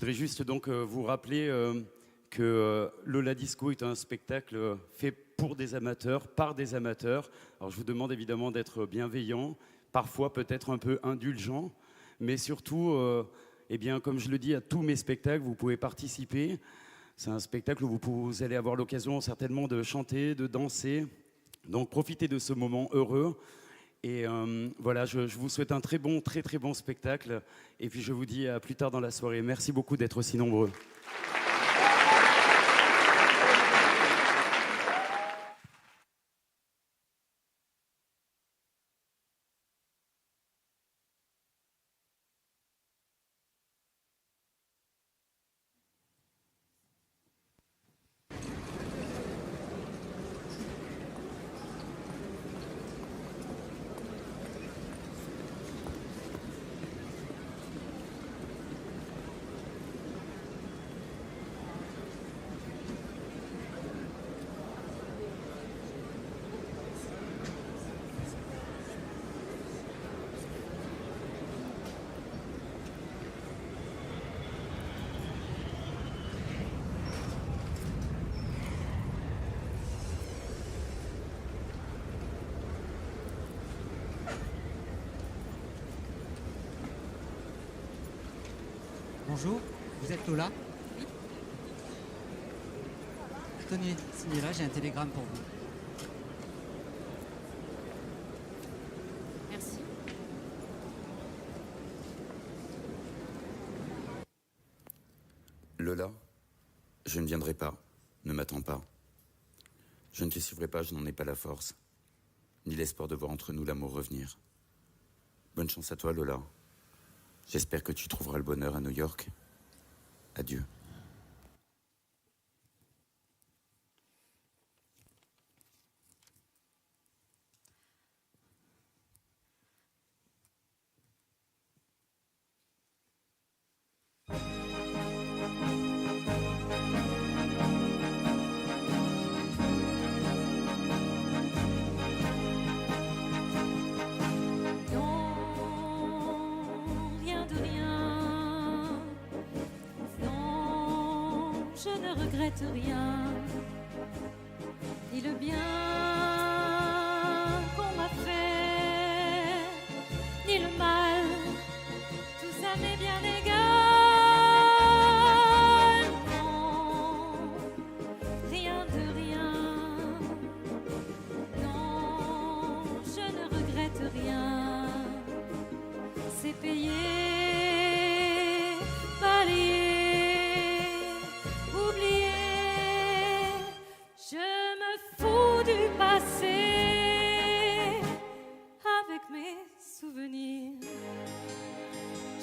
voudrais juste donc vous rappeler que Lola Disco est un spectacle fait pour des amateurs, par des amateurs. Alors je vous demande évidemment d'être bienveillant, parfois peut-être un peu indulgent, mais surtout, eh bien, comme je le dis à tous mes spectacles, vous pouvez participer. C'est un spectacle où vous allez avoir l'occasion certainement de chanter, de danser. Donc profitez de ce moment heureux. Et voilà, je vous souhaite un très très bon spectacle. Et puis je vous dis à plus tard dans la soirée. Merci beaucoup d'être aussi nombreux. Bonjour, vous êtes Lola? Oui. Tenez, signez là, j'ai un télégramme pour vous. Merci. Lola, je ne viendrai pas, ne m'attends pas. Je ne te suivrai pas, je n'en ai pas la force, ni l'espoir de voir entre nous l'amour revenir. Bonne chance à toi, Lola. J'espère que tu trouveras le bonheur à New York. Adieu. Je ne regrette rien, ni le bien qu'on m'a fait, ni le mal, tout ça m'est bien égal. Non, rien de rien, non, je ne regrette rien, c'est payé, balayé. Du passé, avec mes souvenirs,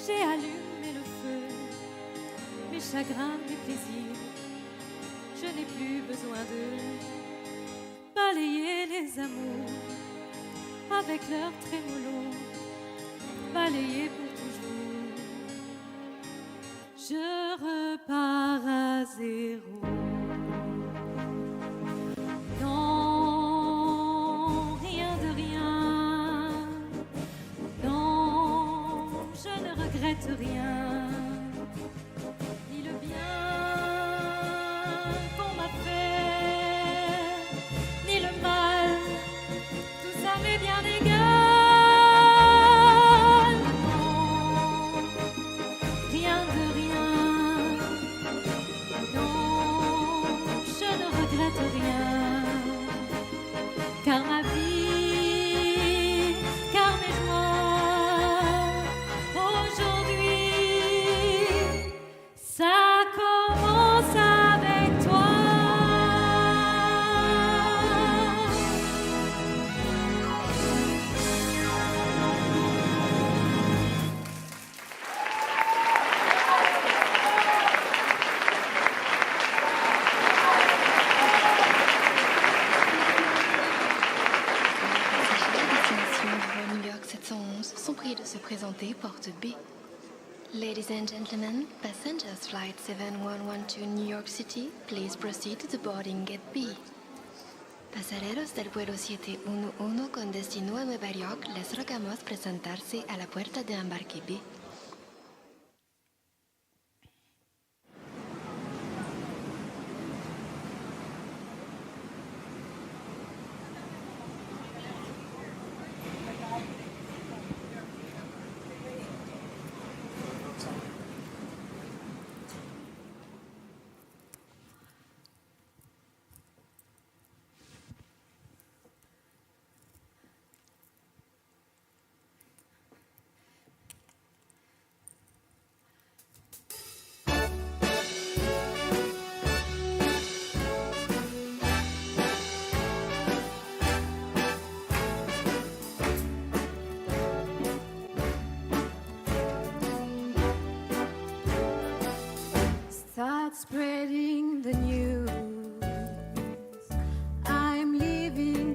j'ai allumé le feu, mes chagrins, mes plaisirs. Je n'ai plus besoin de balayer les amours avec leur trémolo, balayer pour toujours. Je repars à zéro. Rien, ni le bien qu'on m'a fait, ni le mal, tout ça m'est bien égal. Non, rien de rien, non, je ne regrette rien, car ma vie, car mes joies, ça commence avec toi. New York 711 sont priés de se présenter porte B. Ladies and gentlemen, passengers flight 7112 to New York City, please proceed to the boarding gate B. Pasajeros del vuelo 711 con destino a Nueva York, les rogamos presentarse a la puerta de embarque B.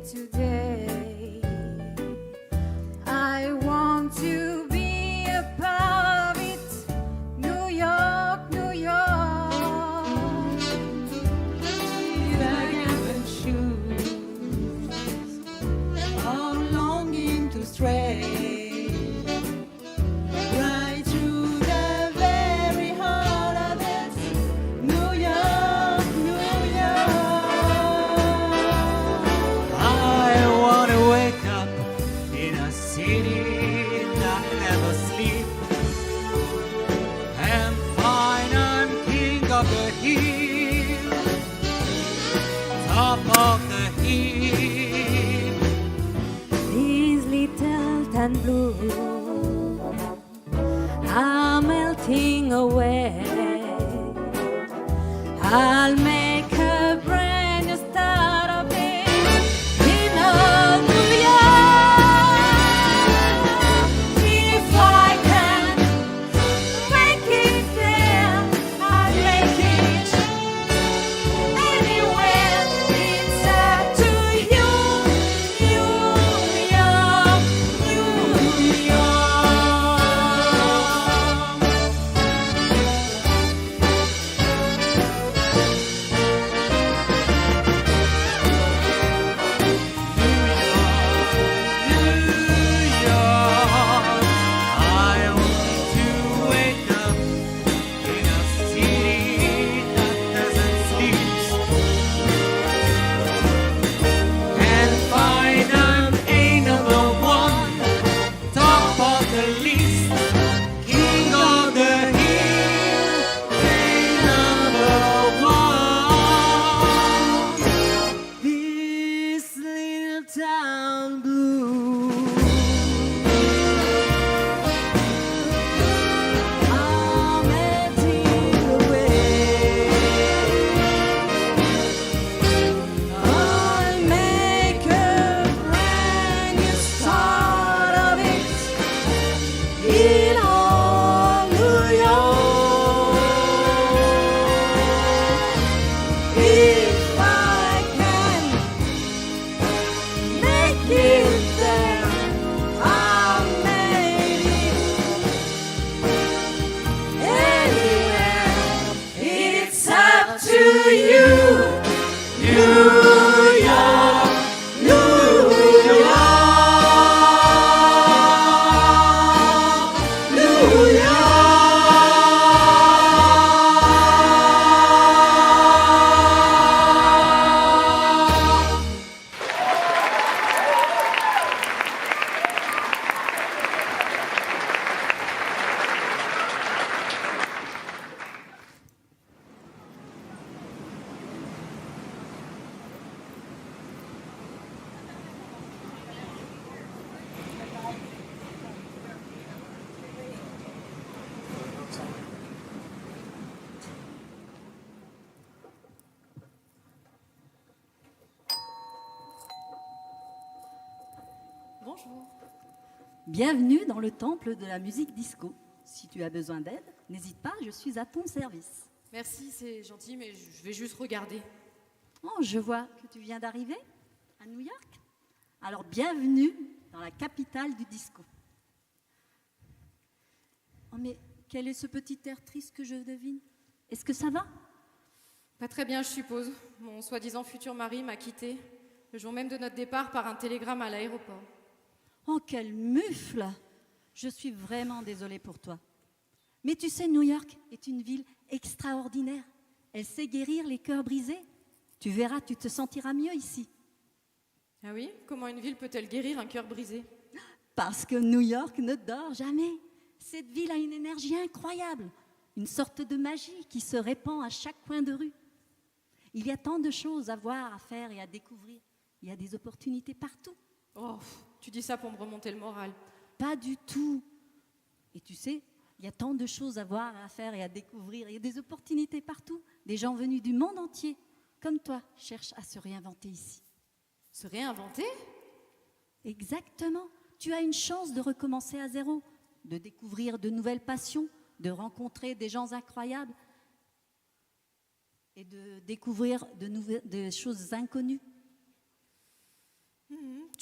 today. I want to be a part of it. New York, New York. Bag and shoes, I'm longing to stray right through the very heart of it. New York, New York. I wanna wake up in a city that never sleeps and find I'm king of the hill, top of the hill. These little tan blues are melting away. I'll make a brand new start of it in old New York. If I can make it there, I'll make it anywhere. It's up to you, New York, New York. I want to wake up in a city that doesn't sleep and find I'm another one, top of the list, king of the hill, number one. This little town blue. I'm melting away. I'll make a brand new start of it in all New York. If I can make it there, I'll make it anywhere. It's up to you, New York, New York, New York. Bonjour. Bienvenue dans le temple de la musique disco. Si tu as besoin d'aide, n'hésite pas, je suis à ton service. Merci, c'est gentil, mais je vais juste regarder. Oh, je vois que tu viens d'arriver à New York. Alors bienvenue dans la capitale du disco. Oh mais quel est ce petit air triste que je devine? Est-ce que ça va? Pas très bien, je suppose. Mon soi-disant futur mari m'a quitté le jour même de notre départ par un télégramme à l'aéroport. Oh quel mufle! Je suis vraiment désolée pour toi. Mais tu sais, New York est une ville extraordinaire. Elle sait guérir les cœurs brisés. Tu verras, tu te sentiras mieux ici. Ah oui? Comment une ville peut-elle guérir un cœur brisé? Parce que New York ne dort jamais. Cette ville a une énergie incroyable, une sorte de magie qui se répand à chaque coin de rue. Il y a tant de choses à voir, à faire et à découvrir. Il y a des opportunités partout. Oh, tu dis ça pour me remonter le moral. Pas du tout. Et tu sais, il y a tant de choses à voir, à faire et à découvrir. Il y a des opportunités partout. Des gens venus du monde entier, comme toi, cherchent à se réinventer ici. Se réinventer? Exactement. Tu as une chance de recommencer à zéro, de découvrir de nouvelles passions, de rencontrer des gens incroyables et de découvrir des choses inconnues.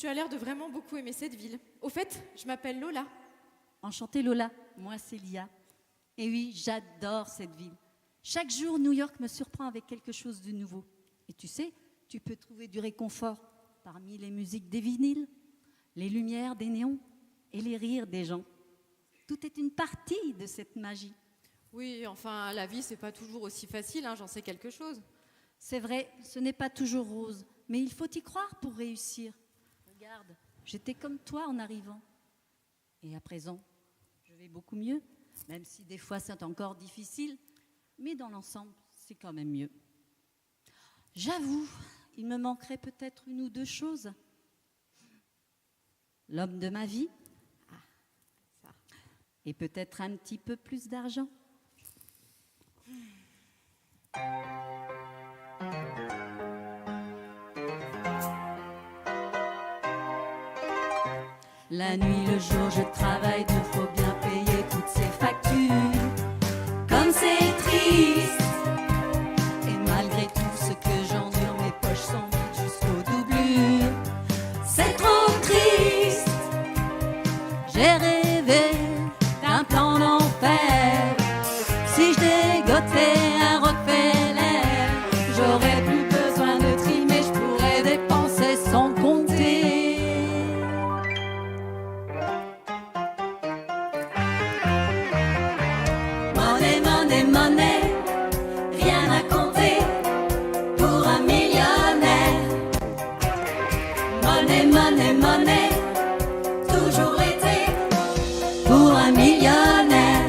Tu as l'air de vraiment beaucoup aimer cette ville. Au fait, je m'appelle Lola. Enchantée Lola, moi c'est Lia. Et oui, j'adore cette ville. Chaque jour, New York me surprend avec quelque chose de nouveau. Et tu sais, tu peux trouver du réconfort parmi les musiques des vinyles, les lumières des néons et les rires des gens. Tout est une partie de cette magie. Oui, enfin, la vie, c'est pas toujours aussi facile, hein, j'en sais quelque chose. C'est vrai, ce n'est pas toujours rose, mais il faut y croire pour réussir. Regarde, j'étais comme toi en arrivant. Et à présent, je vais beaucoup mieux, même si des fois c'est encore difficile, mais dans l'ensemble, c'est quand même mieux. J'avoue, il me manquerait peut-être une ou deux choses. L'homme de ma vie, et peut-être un petit peu plus d'argent. La nuit, le jour, je travaille, il faut bien payer toutes ces factures. Comme c'est triste. Et malgré tout ce que j'endure, mes poches sont vides jusqu'aux doublures. C'est trop triste. J'ai rêvé d'un plan d'enfer. Si je dégotais un Rockefeller, j'aurais plus besoin de trimer, je pourrais dépenser sans compter. Money, money, money, rien à compter pour un millionnaire. Money, money, money, toujours été pour un millionnaire.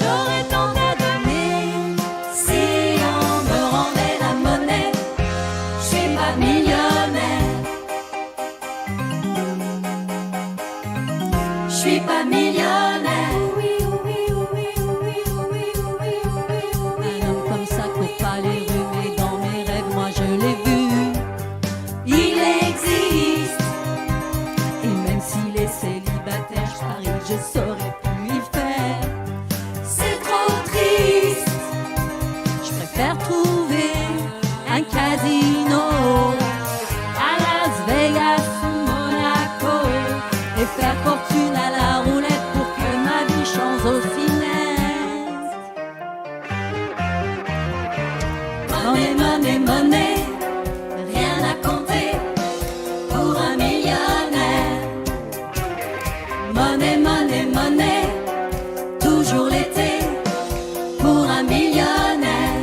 J'aurais tant à donner si on me rendait la monnaie. Je suis pas millionnaire. Je suis pas millionnaire. Un homme comme ça court pas les rues, mais dans mes rêves, moi je l'ai vu. Il existe. Et même s'il est célibataire, je parie que je saurais plus y faire. C'est trop triste. Je préfère trouver un casino à Las Vegas ou Monaco et faire fortune à la roulette pour que ma vie change au cinéaste. Money, money, money, rien à compter pour un millionnaire. Money, money, money, toujours l'été pour un millionnaire.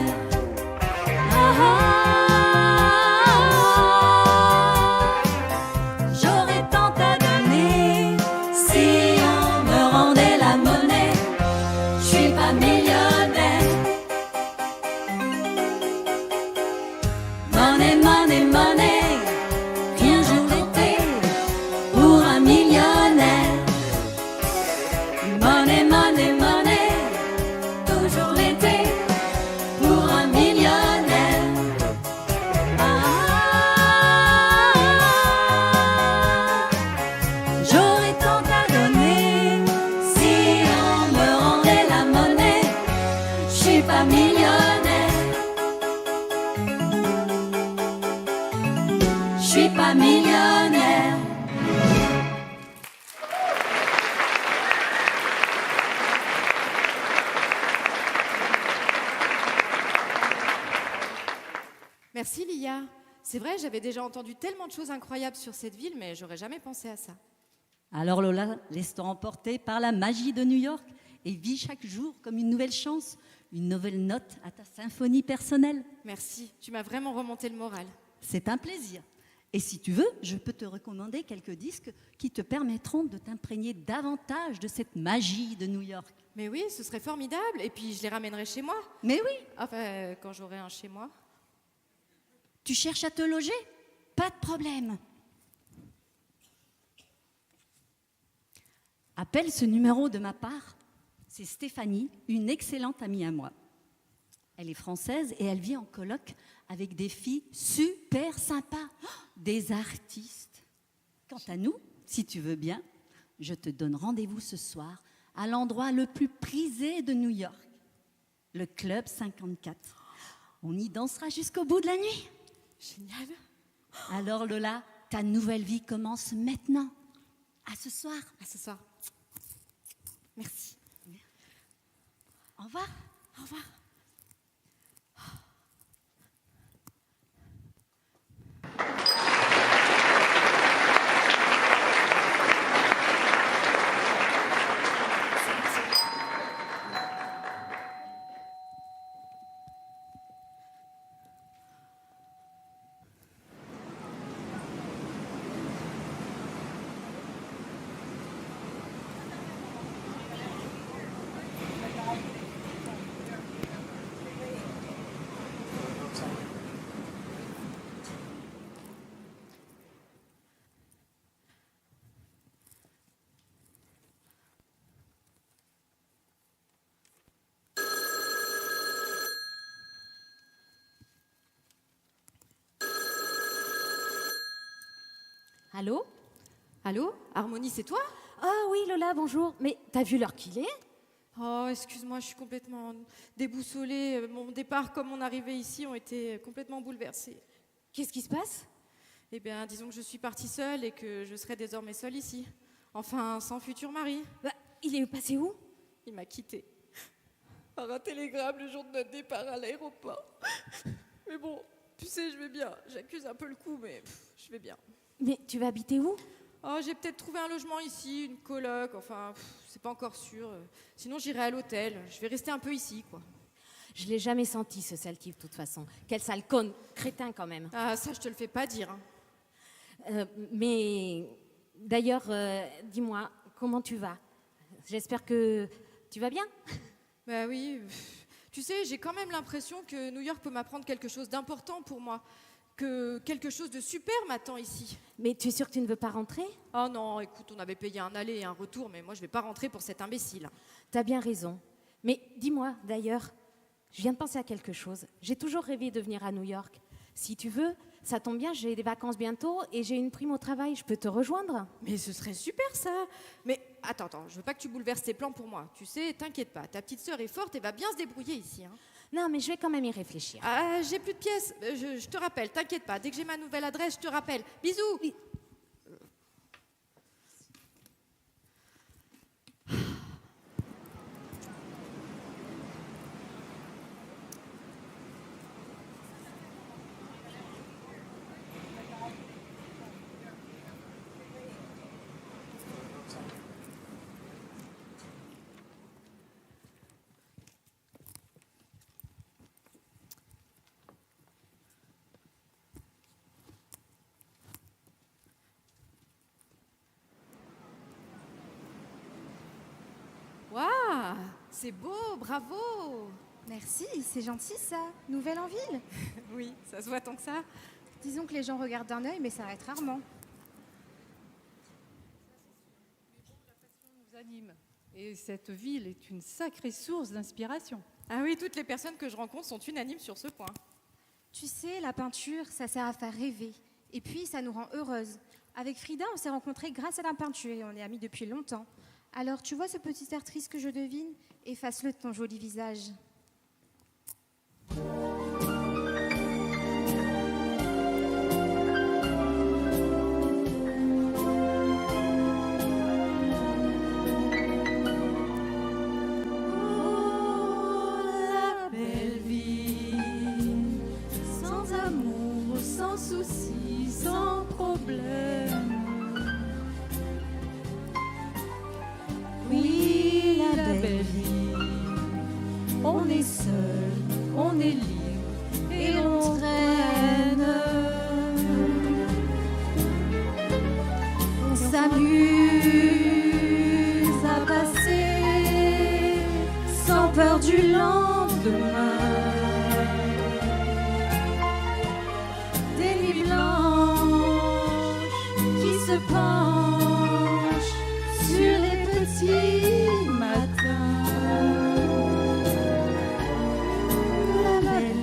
J'aurais tant à donner si on me rendait la monnaie. Je suis pas millionnaire. Money, money, money, rien jour l'été pour un millionnaire. Money, money, money, toujours l'été pour un millionnaire. J'aurais tant à donner si on me rendait la monnaie. Je suis pas millionnaire. Je suis pas millionnaire. Merci Lia. C'est vrai, j'avais déjà entendu tellement de choses incroyables sur cette ville, mais j'aurais jamais pensé à ça. Alors Lola, laisse-toi emporter par la magie de New York et vis chaque jour comme une nouvelle chance, une nouvelle note à ta symphonie personnelle. Merci, tu m'as vraiment remonté le moral. C'est un plaisir. Et si tu veux, je peux te recommander quelques disques qui te permettront de t'imprégner davantage de cette magie de New York. Mais oui, ce serait formidable, et puis je les ramènerai chez moi. Mais oui, Enfin, quand j'aurai un chez moi. tu cherches à te loger? Pas de problème. Appelle ce numéro de ma part. C'est Stéphanie, une excellente amie à moi. Elle est française et elle vit en coloc avec des filles super sympas, des artistes. Quant à nous, si tu veux bien, je te donne rendez-vous ce soir à l'endroit le plus prisé de New York, le Club 54. On y dansera jusqu'au bout de la nuit. Génial. Alors Lola, ta nouvelle vie commence maintenant. À ce soir. À ce soir. Merci. Au revoir. Au revoir. Allô? Allô? Harmonie, c'est toi? Ah oui, Lola, bonjour. Mais t'as vu l'heure qu'il est? Oh, excuse-moi, je suis complètement déboussolée. Mon départ comme mon arrivée ici ont été complètement bouleversés. Qu'est-ce qui se passe? Eh bien, disons que je suis partie seule et que je serai désormais seule ici. Enfin, sans futur mari. Bah, il est passé où? Il m'a quittée. Par un télégramme le jour de notre départ à l'aéroport. Mais bon, tu sais, je vais bien. J'accuse un peu le coup, mais je vais bien. Mais tu vas habiter où? Oh, j'ai peut-être trouvé un logement ici, une coloc, enfin, c'est pas encore sûr. Sinon, j'irai à l'hôtel. Je vais rester un peu ici, quoi. Je l'ai jamais senti, ce sale type, de toute façon. Quel sale con, crétin quand même. Ah, ça, je te le fais pas dire. Hein. Mais d'ailleurs, dis-moi, comment tu vas? J'espère que tu vas bien. Bah oui. Tu sais, j'ai quand même l'impression que New York peut m'apprendre quelque chose d'important pour moi. Que quelque chose de super m'attend ici. Mais tu es sûre que tu ne veux pas rentrer? Oh non, écoute, on avait payé un aller et un retour, mais moi, je vais pas rentrer pour cet imbécile. T'as bien raison. Mais dis-moi, d'ailleurs, je viens de penser à quelque chose. J'ai toujours rêvé de venir à New York. Si tu veux, ça tombe bien, j'ai des vacances bientôt et j'ai une prime au travail. Je peux te rejoindre? Mais ce serait super, ça. Mais attends, je veux pas que tu bouleverses tes plans pour moi. Tu sais, t'inquiète pas, ta petite sœur est forte et va bien se débrouiller ici. Hein. Non, mais je vais quand même y réfléchir. Ah, j'ai plus de pièces. Je te rappelle, t'inquiète pas. Dès que j'ai ma nouvelle adresse, je te rappelle. Bisous. Oui. Waouh, c'est beau, bravo. Merci, c'est gentil ça. Nouvelle en ville. Oui, ça se voit tant que ça. Disons que les gens regardent d'un œil, mais s'arrêtent rarement. Nous anime. Et cette ville est une sacrée source d'inspiration. Ah oui, toutes les personnes que je rencontre sont unanimes sur ce point. Tu sais, la peinture, ça sert à faire rêver. Et puis, ça nous rend heureuses. Avec Frida, on s'est rencontrés grâce à la peinture et on est amis depuis longtemps. Alors, tu vois ce petit air triste que je devine? Efface-le de ton joli visage. La belle vie, sans amour, sans soucis, sans problème. Oui, la belle vie, on est seul, on est libre et on traîne. On s'amuse à passer sans peur du lendemain. Des nuits blanches qui se penchent sur les petits matins. La belle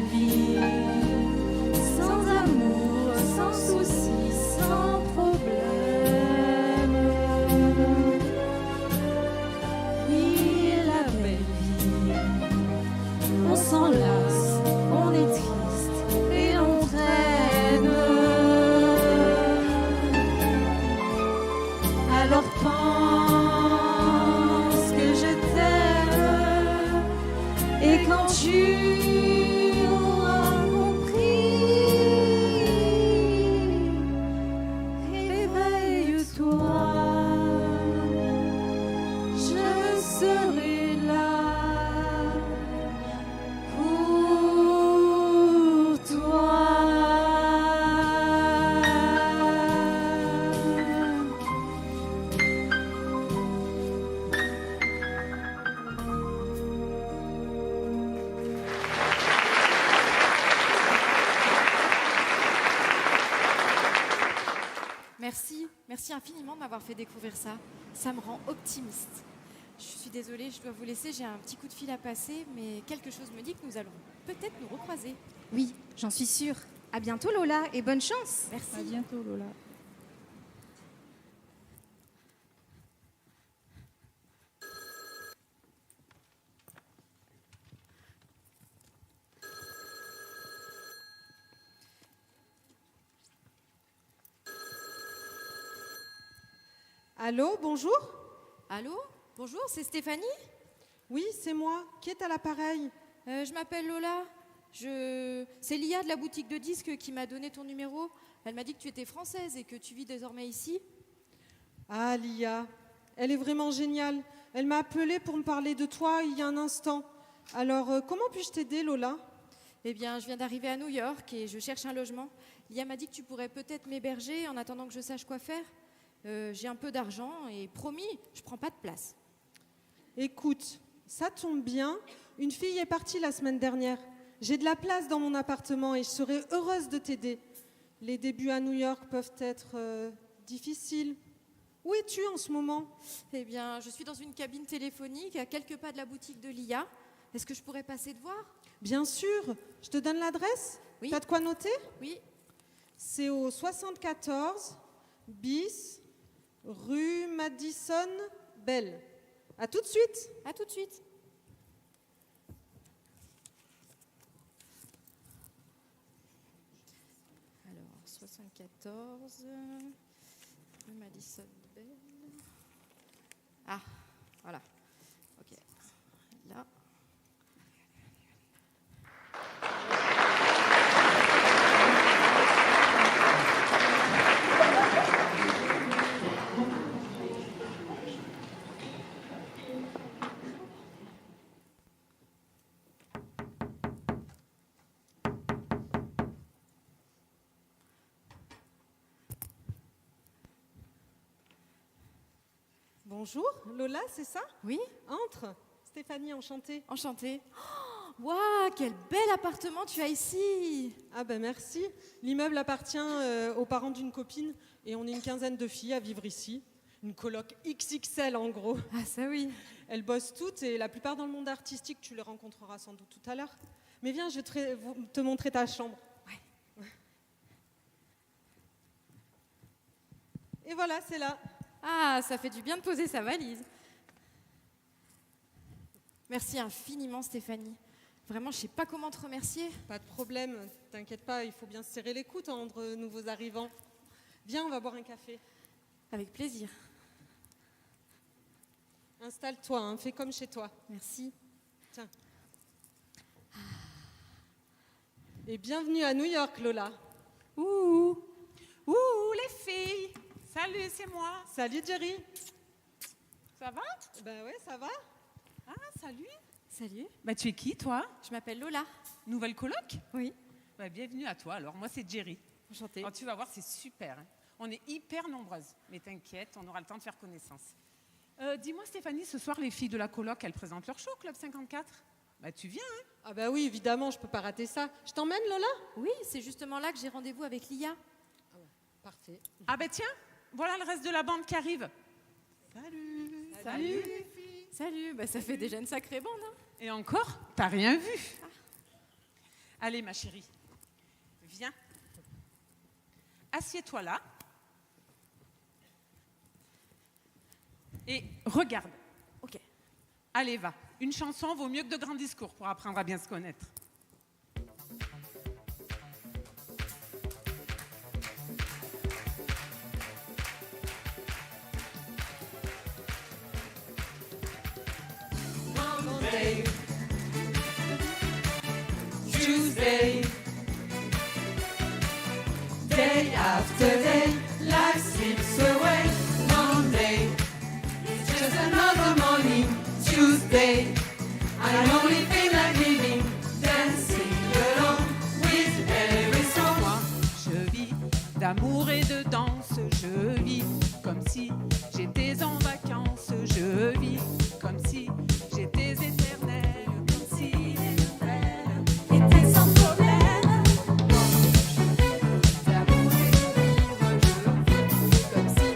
Merci infiniment de m'avoir fait découvrir ça. Ça me rend optimiste. Je suis désolée, je dois vous laisser, j'ai un petit coup de fil à passer, mais quelque chose me dit que nous allons peut-être nous recroiser. Oui, j'en suis sûre. À bientôt Lola et bonne chance. Merci. À bientôt, Lola. Allô, bonjour? Allô? Bonjour, c'est Stéphanie? Oui, c'est moi. Qui est à l'appareil? Je m'appelle Lola. C'est Lia de la boutique de disques qui m'a donné ton numéro. Elle m'a dit que tu étais française et que tu vis désormais ici. Ah, Lia, elle est vraiment géniale. Elle m'a appelée pour me parler de toi il y a un instant. Alors, comment puis-je t'aider, Lola? Eh bien, je viens d'arriver à New York et je cherche un logement. Lia m'a dit que tu pourrais peut-être m'héberger en attendant que je sache quoi faire. J'ai un peu d'argent et promis, je prends pas de place. Écoute, ça tombe bien. Une fille est partie la semaine dernière. J'ai de la place dans mon appartement et je serais heureuse de t'aider. Les débuts à New York peuvent être difficiles. Où es-tu en ce moment? Eh bien, je suis dans une cabine téléphonique à quelques pas de la boutique de Lia. Est-ce que je pourrais passer te voir? Bien sûr. Je te donne l'adresse? Oui. T'as de quoi noter? Oui. C'est au 74 bis rue Madison Bell. À tout de suite. À tout de suite. Alors, 74 rue Madison Bell. Ah, voilà. Ok. Là. Bonjour, Lola, c'est ça? Oui. Entre. Stéphanie, enchantée. Enchantée. Waouh, quel bel appartement tu as ici! Ah ben merci. L'immeuble appartient aux parents d'une copine et on est une quinzaine de filles à vivre ici. Une coloc XXL en gros. Ah ça oui. Elles bossent toutes et la plupart dans le monde artistique, tu les rencontreras sans doute tout à l'heure. Mais viens, je vais te montrer ta chambre. Ouais. Et voilà, c'est là. Ah, ça fait du bien de poser sa valise. Merci infiniment Stéphanie. Vraiment, je sais pas comment te remercier. Pas de problème, t'inquiète pas, il faut bien se serrer les coudes entre nouveaux arrivants. Viens, on va boire un café. Avec plaisir. Installe-toi, hein, fais comme chez toi. Merci. Tiens. Et bienvenue à New York, Lola. Ouh, les filles. Salut, c'est moi. Salut, Jerry. Ça va? Ben ouais, ça va. Ah, salut. Salut. Bah, tu es qui, toi? Je m'appelle Lola. Nouvelle coloc? Oui. Bah, bienvenue à toi. Alors, moi, c'est Jerry. Enchantée. Alors, tu vas voir, c'est super. Hein. On est hyper nombreuses. Mais t'inquiète, on aura le temps de faire connaissance. Dis-moi, Stéphanie, ce soir, les filles de la coloc, elles présentent leur show au Club 54? Bah, tu viens, hein? Ah bah oui, évidemment, je peux pas rater ça. Je t'emmène, Lola? Oui, c'est justement là que j'ai rendez-vous avec Lia. Ah ouais, parfait. Ah bah tiens, voilà le reste de la bande qui arrive. Salut. Salut. Salut, bah, ça fait déjà une sacrée bande. Hein. Et encore, t'as rien vu. Ah. Allez, ma chérie, viens. Assieds-toi là. Et regarde. Ok. Allez, va. Une chanson vaut mieux que de grands discours pour apprendre à bien se connaître. Monday, Tuesday, day after day, life slips away. Monday, it's just another morning. Tuesday, I only feel like living, dancing along with every song. Moi, je vis d'amour et de danse, je vis comme si j'étais en vacances, je vis comme si j'étais éternelle, comme si les nouvelles étaient sans problème. D'amour et de vivre, je vis comme si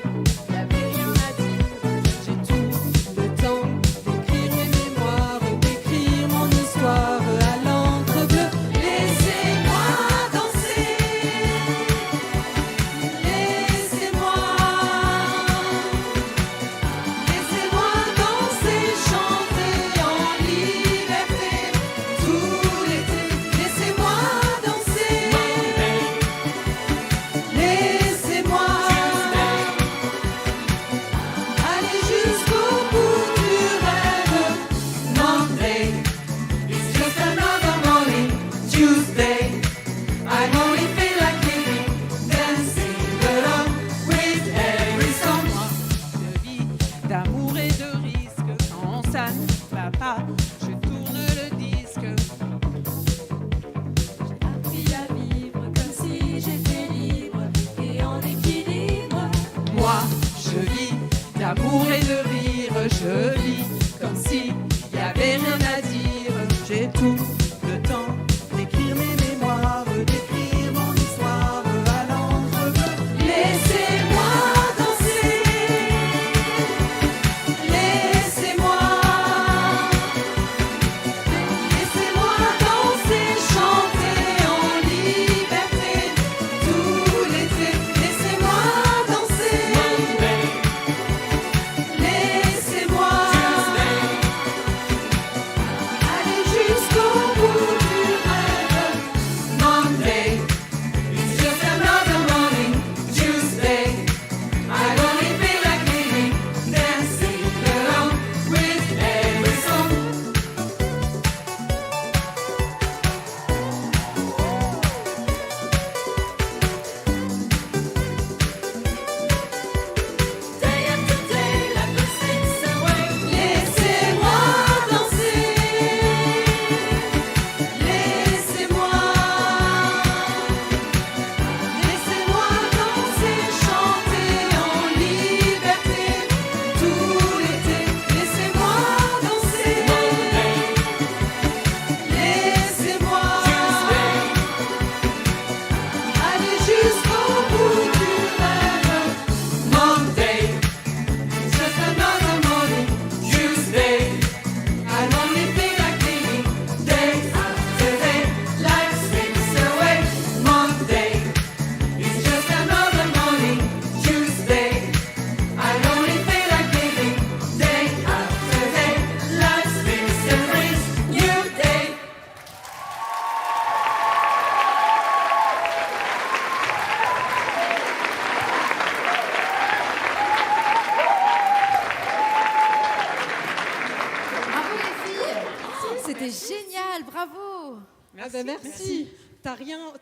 ben merci. T'as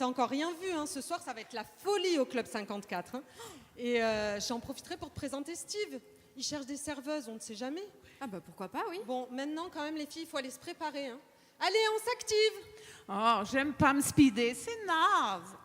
encore rien vu, hein. Ce soir, ça va être la folie au Club 54. Hein. Et j'en profiterai pour te présenter Steve. Il cherche des serveuses, on ne sait jamais. Ah bah pourquoi pas, oui. Bon, maintenant, quand même, les filles, il faut aller se préparer. Hein. Allez, on s'active. Oh, j'aime pas me speeder, c'est naze.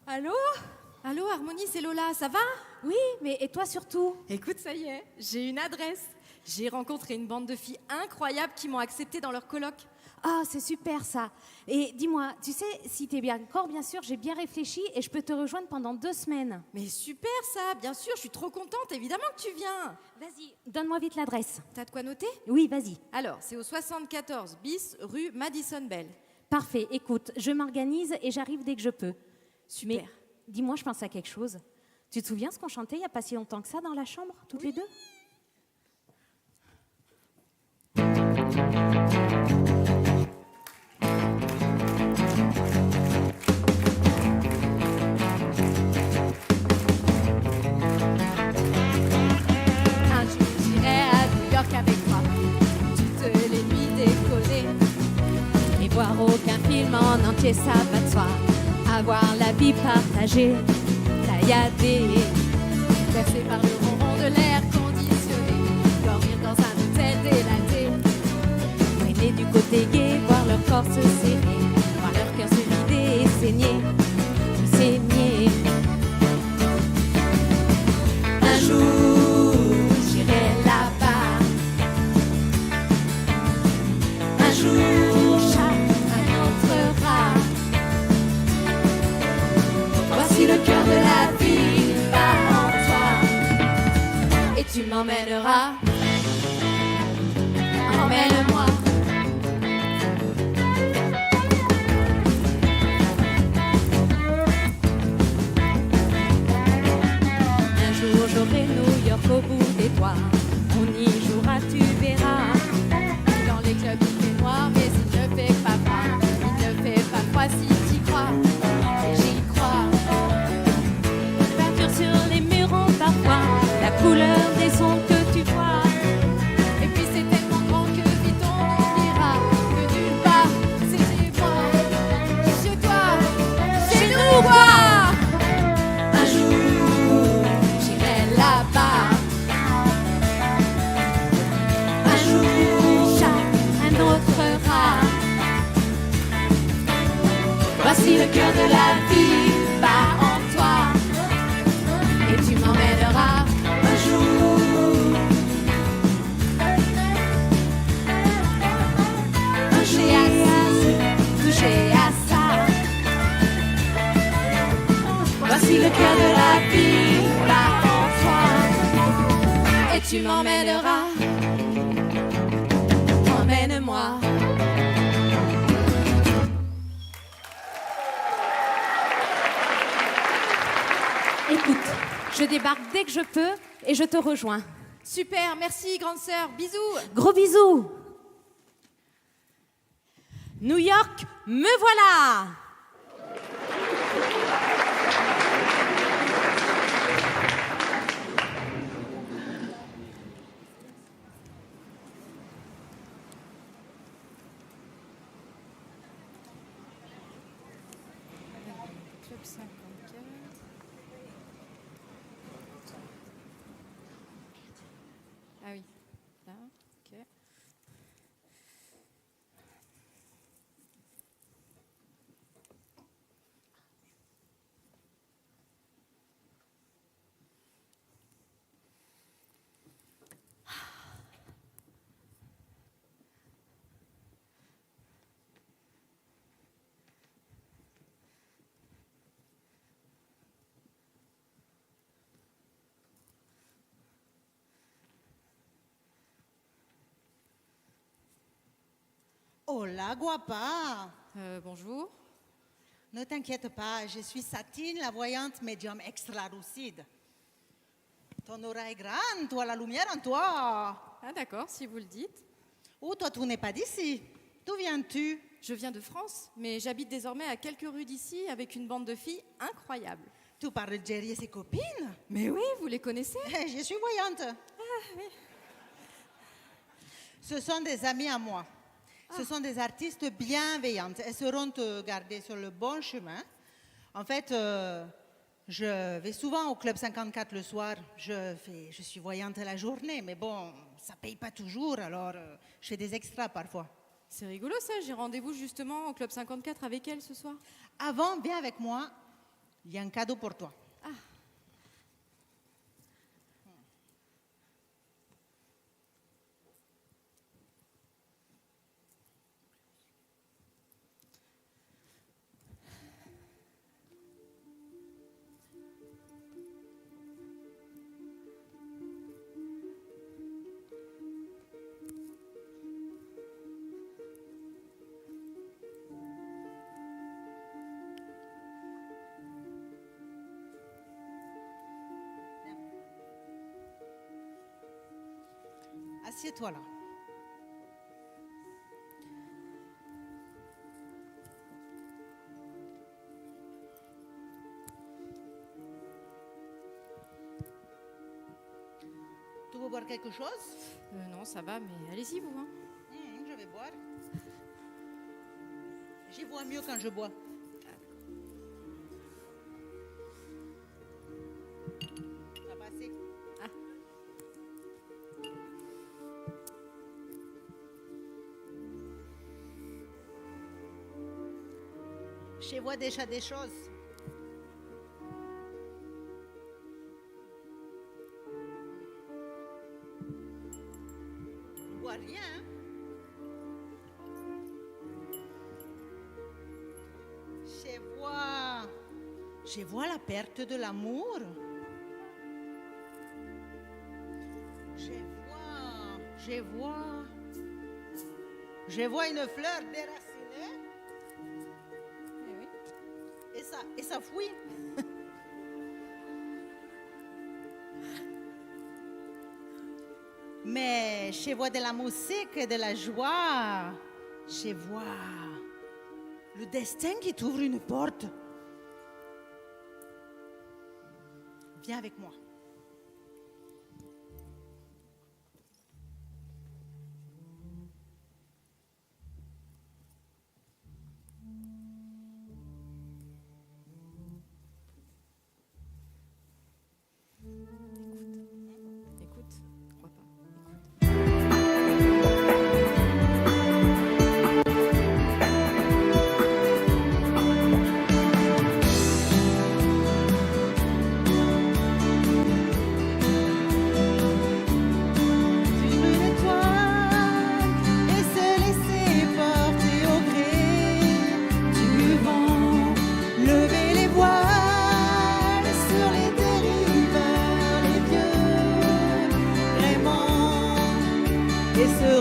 Allô? Allô, Harmonie, c'est Lola, ça va? Oui, mais et toi surtout? Écoute, ça y est, j'ai une adresse. J'ai rencontré une bande de filles incroyables qui m'ont acceptée dans leur coloc. Ah, c'est super ça. Et dis-moi, tu sais, si t'es bien d'accord, bien sûr, j'ai bien réfléchi et je peux te rejoindre pendant 2 semaines. Mais super ça, bien sûr, je suis trop contente, évidemment que tu viens. Vas-y, donne-moi vite l'adresse. T'as de quoi noter? Oui, vas-y. Alors, c'est au 74 bis rue Madison Bell. Parfait, écoute, je m'organise et j'arrive dès que je peux. Super. Mais dis-moi, je pense à quelque chose. Tu te souviens ce qu'on chantait il n'y a pas si longtemps que ça dans la chambre, toutes les deux? Un jour, j'irai à New York avec toi, toutes les nuits déconner. Et voir aucun film en entier, ça va de soi. Avoir la vie partagée, tailladée, Bercé par le ronron de l'air conditionné, dormir dans un hôtel délaté. traîner du côté gai, voir leur corps se serrer, voir leur cœur se vider et saigner, saigner. Un jour, j'irai là-bas. Un jour, chacun entrera. Voici le cœur de la vie bat en toi. Et tu m'emmèneras. Emmène-moi. Un jour j'aurai New York au bout des doigts. On y jouera, tu verras. Dans les clubs il fait noir, mais il ne fait pas froid. Il ne fait pas froid si t'y crois. Et j'y crois. Peinture sur les murs en parfois, la couleur des sons que tu vois. Et puis c'est tellement grand que vite on oubliera que nulle part c'est chez moi, chez toi, chez nous quoi. Un jour, j'irai là-bas. Un jour, chacun entrera. Voici le cœur de la vie bat en toi. Et tu m'emmèneras un jour. Toucher à ça, toucher à ça. Voici le cœur de la vie bat en toi. Et tu m'emmèneras. Emmène-moi. Écoute, je débarque dès que je peux et je te rejoins. Super, merci grande sœur, bisous. Gros bisous. New York, me voilà. Club 54. Ah oui, là, ok. Hola, guapa. Bonjour. Ne t'inquiète pas, je suis Satine, la voyante médium extra-lucide. Ton aura est grande, toi, la lumière en toi. Ah d'accord, si vous le dites. Oh, toi, tu n'es pas d'ici. D'où viens-tu? Je viens de France, mais j'habite désormais à quelques rues d'ici avec une bande de filles incroyables. Tu parles de Jerry et ses copines? Mais oui, vous les connaissez? Je suis voyante. Ah oui. Ce sont des amis à moi. Ce sont des artistes bienveillantes. Elles sauront te garder sur le bon chemin. En fait, je vais souvent au Club 54 le soir. Je suis voyante la journée, mais bon, ça paye pas toujours, alors je fais des extras parfois. C'est rigolo ça, j'ai rendez-vous justement au Club 54 avec elle ce soir. Avant, viens avec moi, il y a un cadeau pour toi. Ah. Assieds-toi là. Tu veux boire quelque chose? Non, ça va, mais allez-y vous. Hein. Je vais boire. J'y vois mieux quand je bois. Ça va passer. Ah. Je vois déjà des choses. Je vois rien. Hein? Je vois la perte de l'amour. Je vois une fleur déracinée. Eh oui. Et ça fuit. Mais je vois de la musique et de la joie. Je vois le destin qui t'ouvre une porte. Viens avec moi. Écoute, crois pas.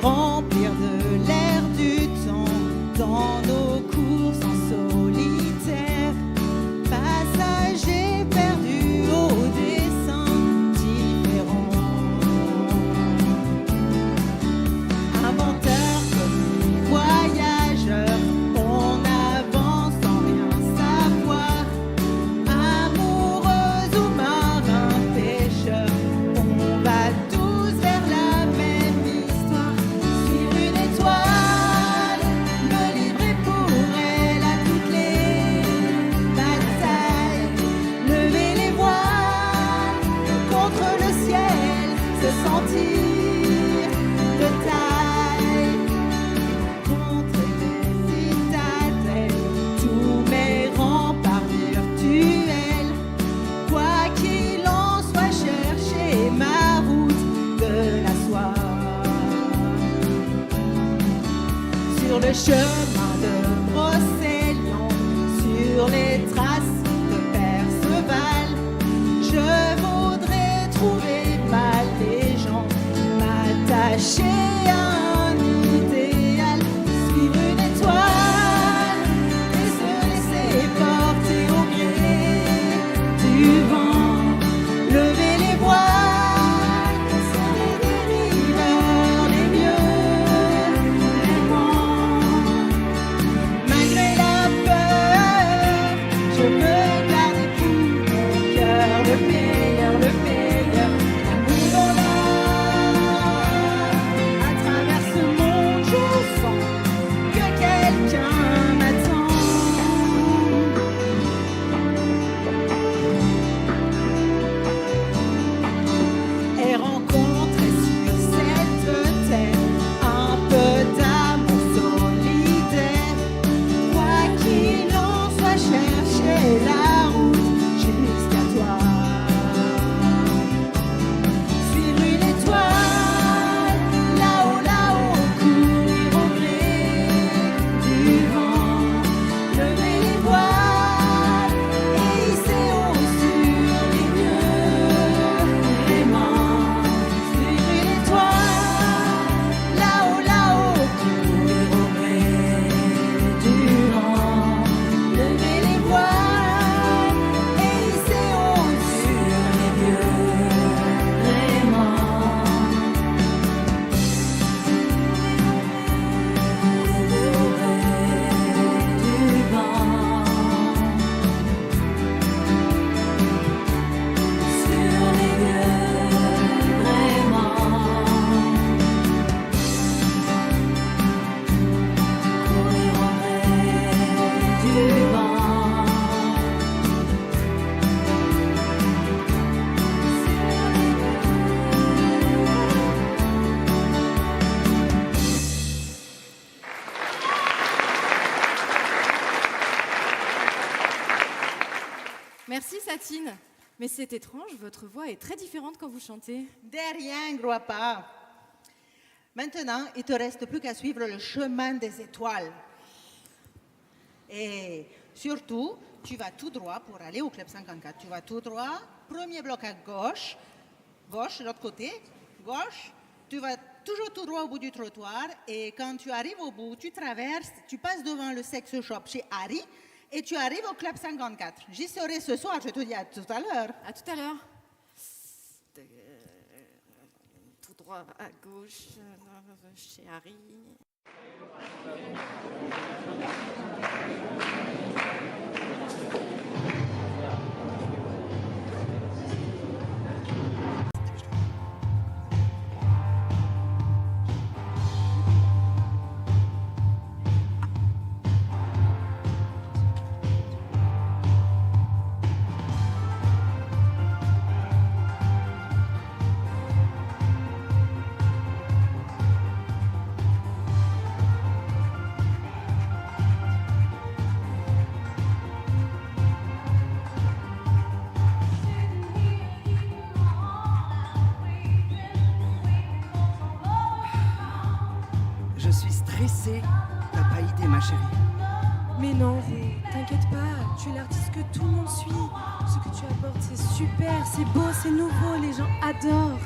Remplir de l'air du temps dans nos courses en solitaire, passagers perdus au dessin différent, inventeurs comme voyageurs, on avance sans rien savoir, amoureux ou marins pêcheurs, on va tous vers la même histoire. Suivre une étoile, me livrer pour elle à toutes les batailles, lever les voiles contre le ciel, se sentir de taille, contre les citadelles, tous mes remparts virtuels, quoi qu'il en soit, chercher ma route de la soie. Sur le chemin de Brocéliande, sur les traces de Perceval, je voudrais trouver ma légende, m'attacher à un idéal, suivre Satine. Mais c'est étrange, votre voix est très différente quand vous chantez. De rien, crois pas. Maintenant, il te reste plus qu'à suivre le chemin des étoiles. Et surtout, tu vas tout droit pour aller au Club 54. Tu vas tout droit, premier bloc à gauche, gauche, de l'autre côté, gauche. Tu vas toujours tout droit au bout du trottoir et quand tu arrives au bout, tu traverses, tu passes devant le sex shop chez Harry et tu arrives au Club 54. J'y serai ce soir, je te dis à tout à l'heure. À tout à l'heure. Tout droit à gauche, chez Harry. Je suis stressée. T'as pas idée, ma chérie. Mais non, t'inquiète pas, tu es l'artiste que tout le monde suit. Ce que tu apportes, c'est super, c'est beau, c'est nouveau, les gens adorent.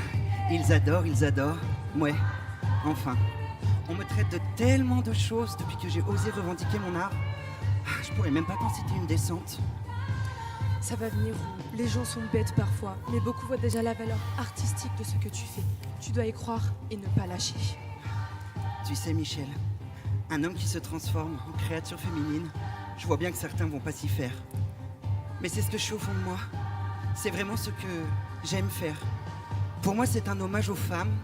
Ils adorent. Ouais, enfin. On me traite de tellement de choses depuis que j'ai osé revendiquer mon art. Je pourrais même pas t'en citer une décente. Ça va venir, les gens sont bêtes parfois, mais beaucoup voient déjà la valeur artistique de ce que tu fais. Tu dois y croire et ne pas lâcher. Tu sais, Michel, un homme qui se transforme en créature féminine, je vois bien que certains vont pas s'y faire. Mais c'est ce que je suis au fond de moi. C'est vraiment ce que j'aime faire. Pour moi, c'est un hommage aux femmes,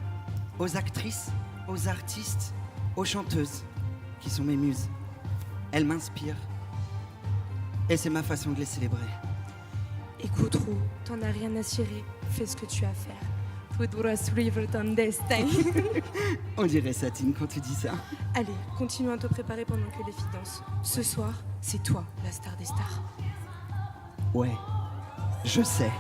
aux actrices, aux artistes, aux chanteuses, qui sont mes muses. Elles m'inspirent. Et c'est ma façon de les célébrer. Écoute, Roux, t'en as rien à cirer. Fais ce que tu as à faire. Tu dois suivre ton destin. On dirait Satine quand tu dis ça. Allez, continue à te préparer pendant que les filles dansent. Ce soir, c'est toi, la star des stars. Ouais, je sais.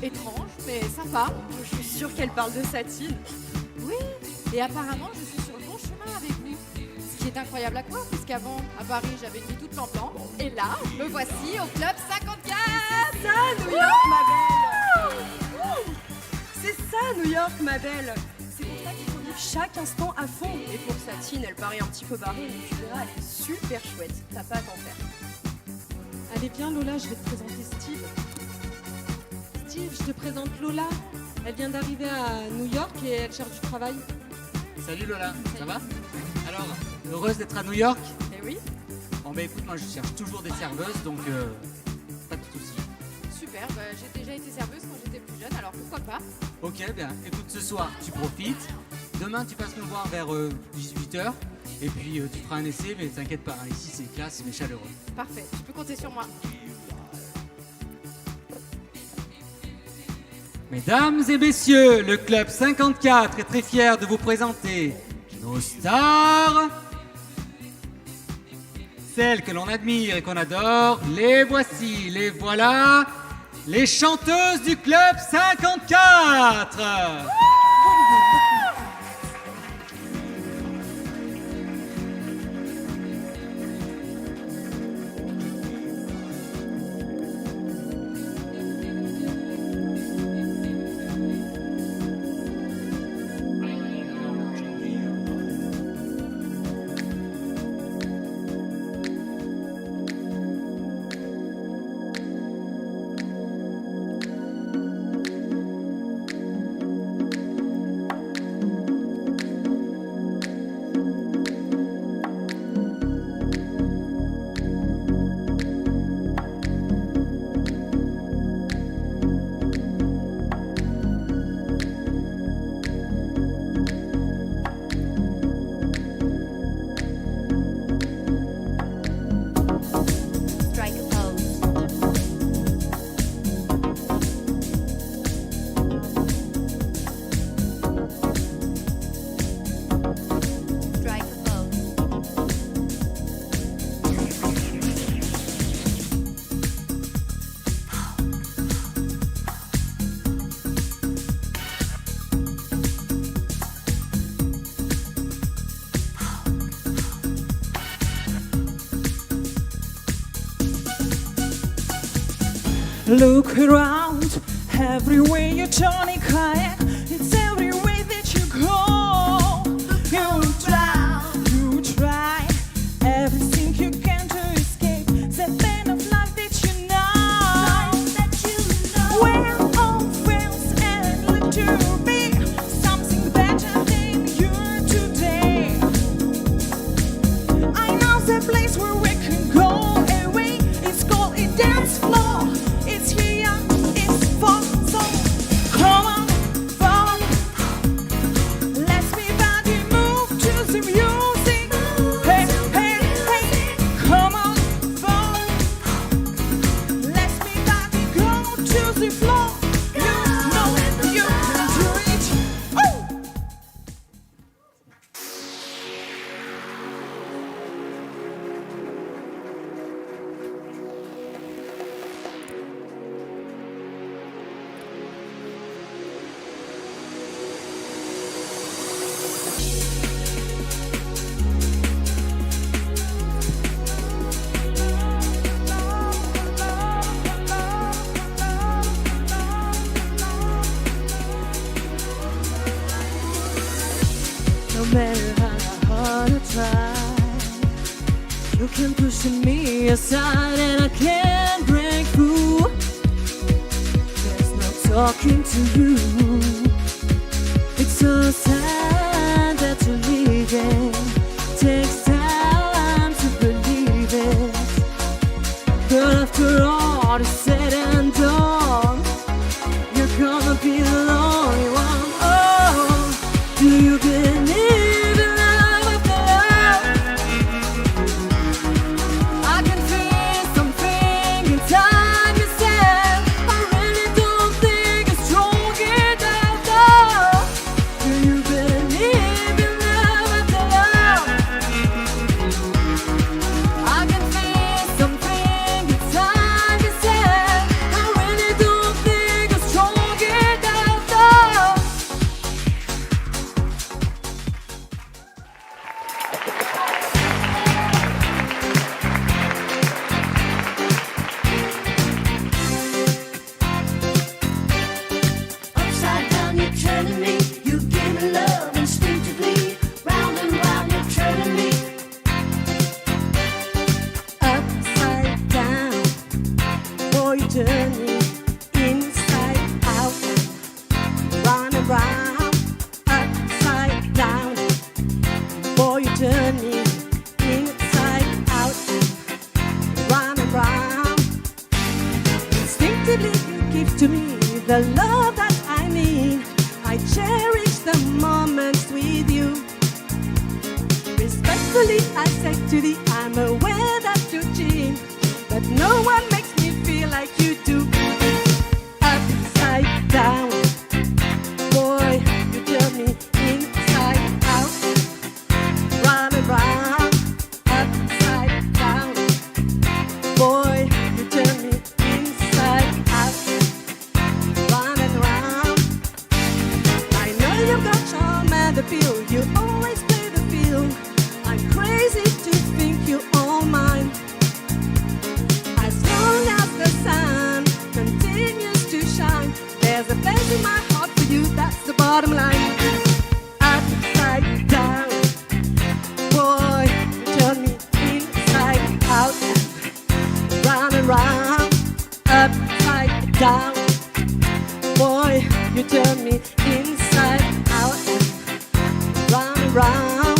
Étrange, mais sympa. Je suis sûre qu'elle parle de Satine. Oui, et apparemment, je suis sur le bon chemin avec vous. Ce qui est incroyable à quoi, puisqu'avant, à Paris, j'avais une vie toute plan-plan. Et là, me voici au club 54. C'est ça, New York, ma belle. C'est ça, New York, ma belle. C'est pour ça qu'il faut vivre chaque instant à fond. Et pour Satine, elle paraît un petit peu barrée, mais tu verras, elle est super chouette. T'as pas à t'en faire. Allez, viens, Lola, je vais te présenter Steve. Steve, je te présente Lola. Elle vient d'arriver à New York et elle cherche du travail. Salut Lola, ça va? Alors, heureuse d'être à New York? Eh oui. Bon bah écoute, moi je cherche toujours des serveuses, donc pas de soucis. Super, j'ai déjà été serveuse quand j'étais plus jeune, alors pourquoi pas? Ok, bien, écoute, ce soir tu profites, demain tu passes me voir vers 18h, et puis tu feras un essai, mais t'inquiète pas, hein, ici c'est classe mais chaleureux. Parfait, tu peux compter sur moi. Mesdames et messieurs, le club 54 est très fier de vous présenter nos stars. Celles que l'on admire et qu'on adore, les voici, les voilà, les chanteuses du club 54. Look around, everywhere you turn a kayak, it's every way that you go. You try everything you can to escape the pain of life that you know. We're all friends and live to be something better than you today. I know the place where we can go away. It's called a dance floor. It's here, it's for so. Come on, follow. Let me body move to the music. Hey, hey, hey. Come on, follow. Let me body go to the floor. You know you can do it. Oh! No matter how hard I try, you can push me aside and I can't break through. There's no talking to you. It's so sad that you're leaving. Takes time to believe it. But after all is said and done, you're gonna be the lonely one. Oh, do you believe in love after love? I can feel something inside yourself. I really don't think it's strong enough, though. Do you believe in love after love? I can feel something inside yourself. the love that I need. I cherish the moments with you. Respectfully, I say to thee, I'm aware that you cheat, but no one makes me feel like you do. Upside down, boy, you turn me inside out. Round and round, upside down, boy, you turn me inside out. Round and round, I know you've got charm and appeal. You always play the field. I'm crazy to think you're all mine. As long as the sun continues to shine, there's a place in my heart for you, that's the bottom line. Upside down, boy, you turn me inside out. Round and round, upside down, boy, you turn me inside out. Round and round,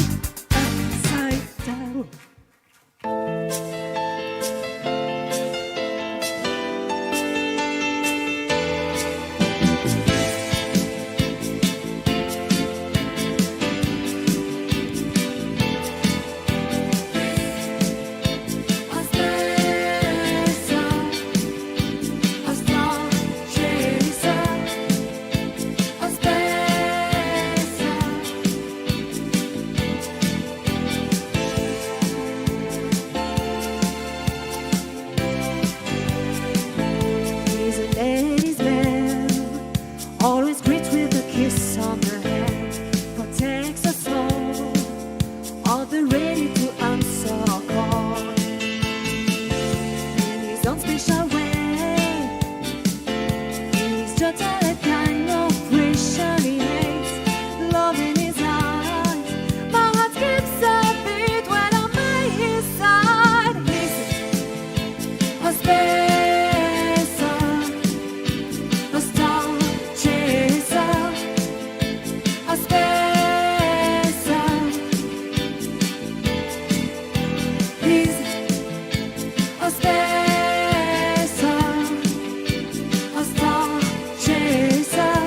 upside down. He's a ladies' man, always greets with a kiss on the hand, protects us all the ready to answer our call. In his own special way, he's totalitarian, no pressure he hates, love in his eyes. My heart skips a beat when I'm by his side. He's a spacer, a star chaser, a spacer. He's a spacer, a star chaser,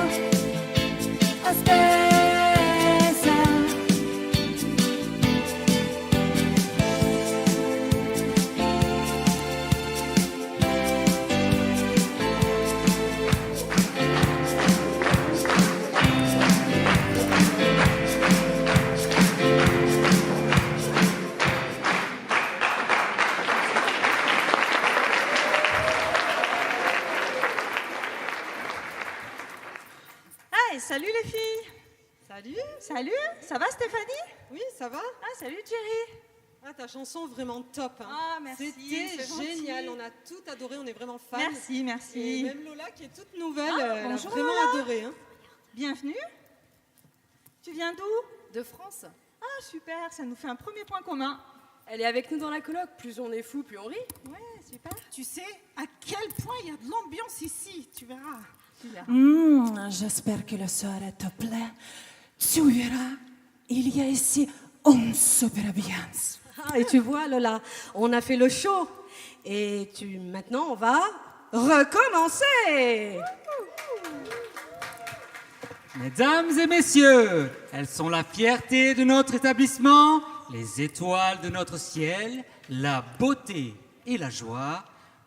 a spacer. Hey, salut les filles. Salut. Salut. Ça va Stéphanie? Oui, ça va. Ah, salut Jerry. Ah, ta chanson vraiment top. Hein. Ah, merci, C'était c'est génial. gentil. On a tout adoré. On est vraiment fans. Merci, merci. Et même Lola qui est toute nouvelle, Ah, elle a bonjour, vraiment Lola. adoré. Hein. Bienvenue. Tu viens d'où? De France. Ah, super, ça nous fait un premier point commun. Elle est avec nous dans la coloc. Plus on est fou, plus on rit. Ouais, super. Tu sais à quel point il y a de l'ambiance ici, tu verras. J'espère que le soirée te plaît. Tu verras, il y a ici une super ambiance. Ah, et tu vois Lola, on a fait le show. Et maintenant on va recommencer. Mesdames et messieurs, elles sont la fierté de notre établissement, les étoiles de notre ciel, la beauté et la joie.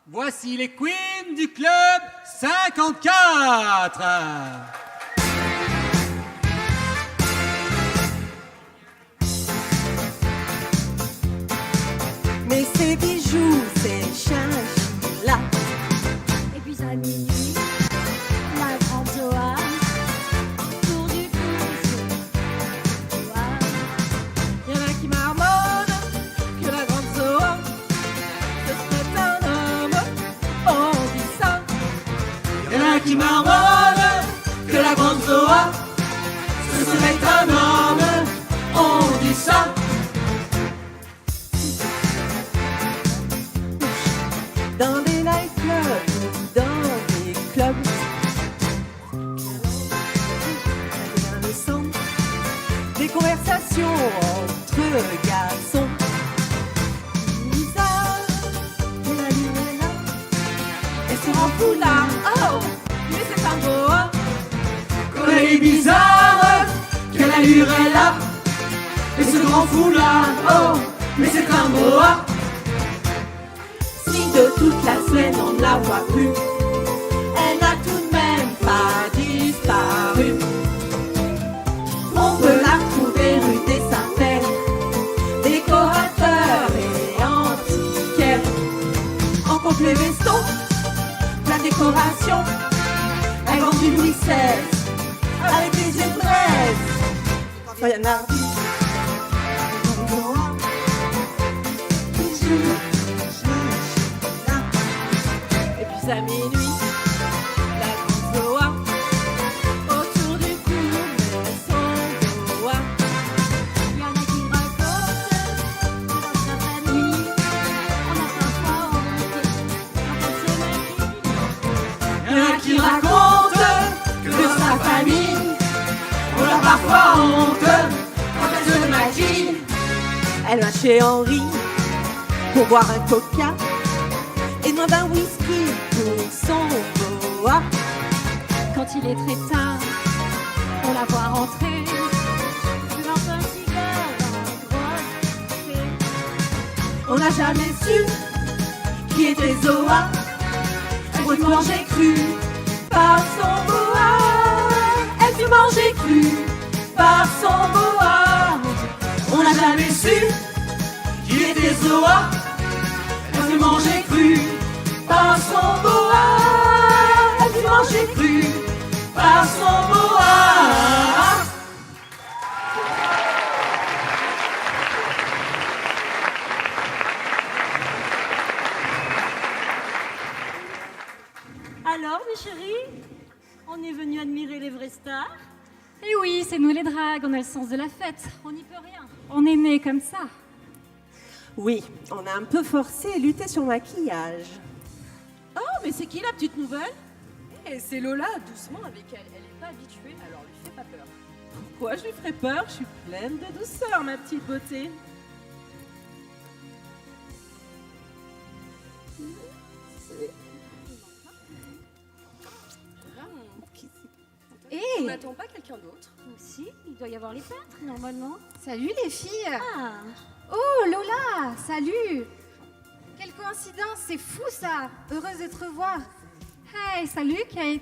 Voici les queens du club 54. Mais ces bijoux, ces chinchillas. Et puis à minuit, la grande Zoa, tour du pouce. Il y en a qui marmonnent que la grande Zoa, ce serait un homme. On dit ça. Il y en a qui marmonnent que la grande Zoa, ce serait un homme. On dit ça. Dans des nightclubs, dans des clubs. Dans le son, des conversations entre garçons. Lisa, et la Luna, elle se rend foulard. Oh, mais c'est un beau voiture est là. Et ce grand foulard, oh, mais c'est un boa. Si de toute la semaine on ne la voit plus, elle n'a tout de même pas disparu. On peut la trouver rue des Saints-Pères, décorateur et antiquaire. En complet veston, la décoration, elle vend du Louis XVI avec des yeux de braise. Rien à dire. Et puis à minuit, la grande boa autour du cou met son boa. Il y en a qui racontent que dans certaines nuits, on a parfois honte. Il y en a qui racontent que dans sa famille, on a parfois honte quand elle se maquille. Elle va chez Henri pour boire un coca et demande un whisky pour son boa. Quand il est très tard, on la voit rentrer, fumant un cigare dans un gros café. On n'a jamais su qui était Zoa. Elle fut mangée crue par son boa. Elle fut mangée crue par son boa. On n'a jamais su qui était Zoa. Elle fut mangée crue par son boa. Elle fut mangée crue par son boa. Alors, mes chéris, on est venu admirer les vraies stars. Eh oui, c'est nous les dragues, on a le sens de la fête. On n'y peut rien. On est nés comme ça. Oui, on a un peu forcé et lutté sur le maquillage. Oh, mais c'est qui la petite nouvelle? C'est Lola, doucement avec elle. Elle n'est pas habituée, alors lui fais pas peur. Pourquoi je lui ferais peur? Je suis pleine de douceur, ma petite beauté. On n'attend pas quelqu'un d'autre. Si, il doit y avoir les peintres, normalement. Salut les filles. Ah. Oh Lola, salut. Quelle coïncidence, c'est fou ça. Heureuse de te revoir. Hey, salut Kate.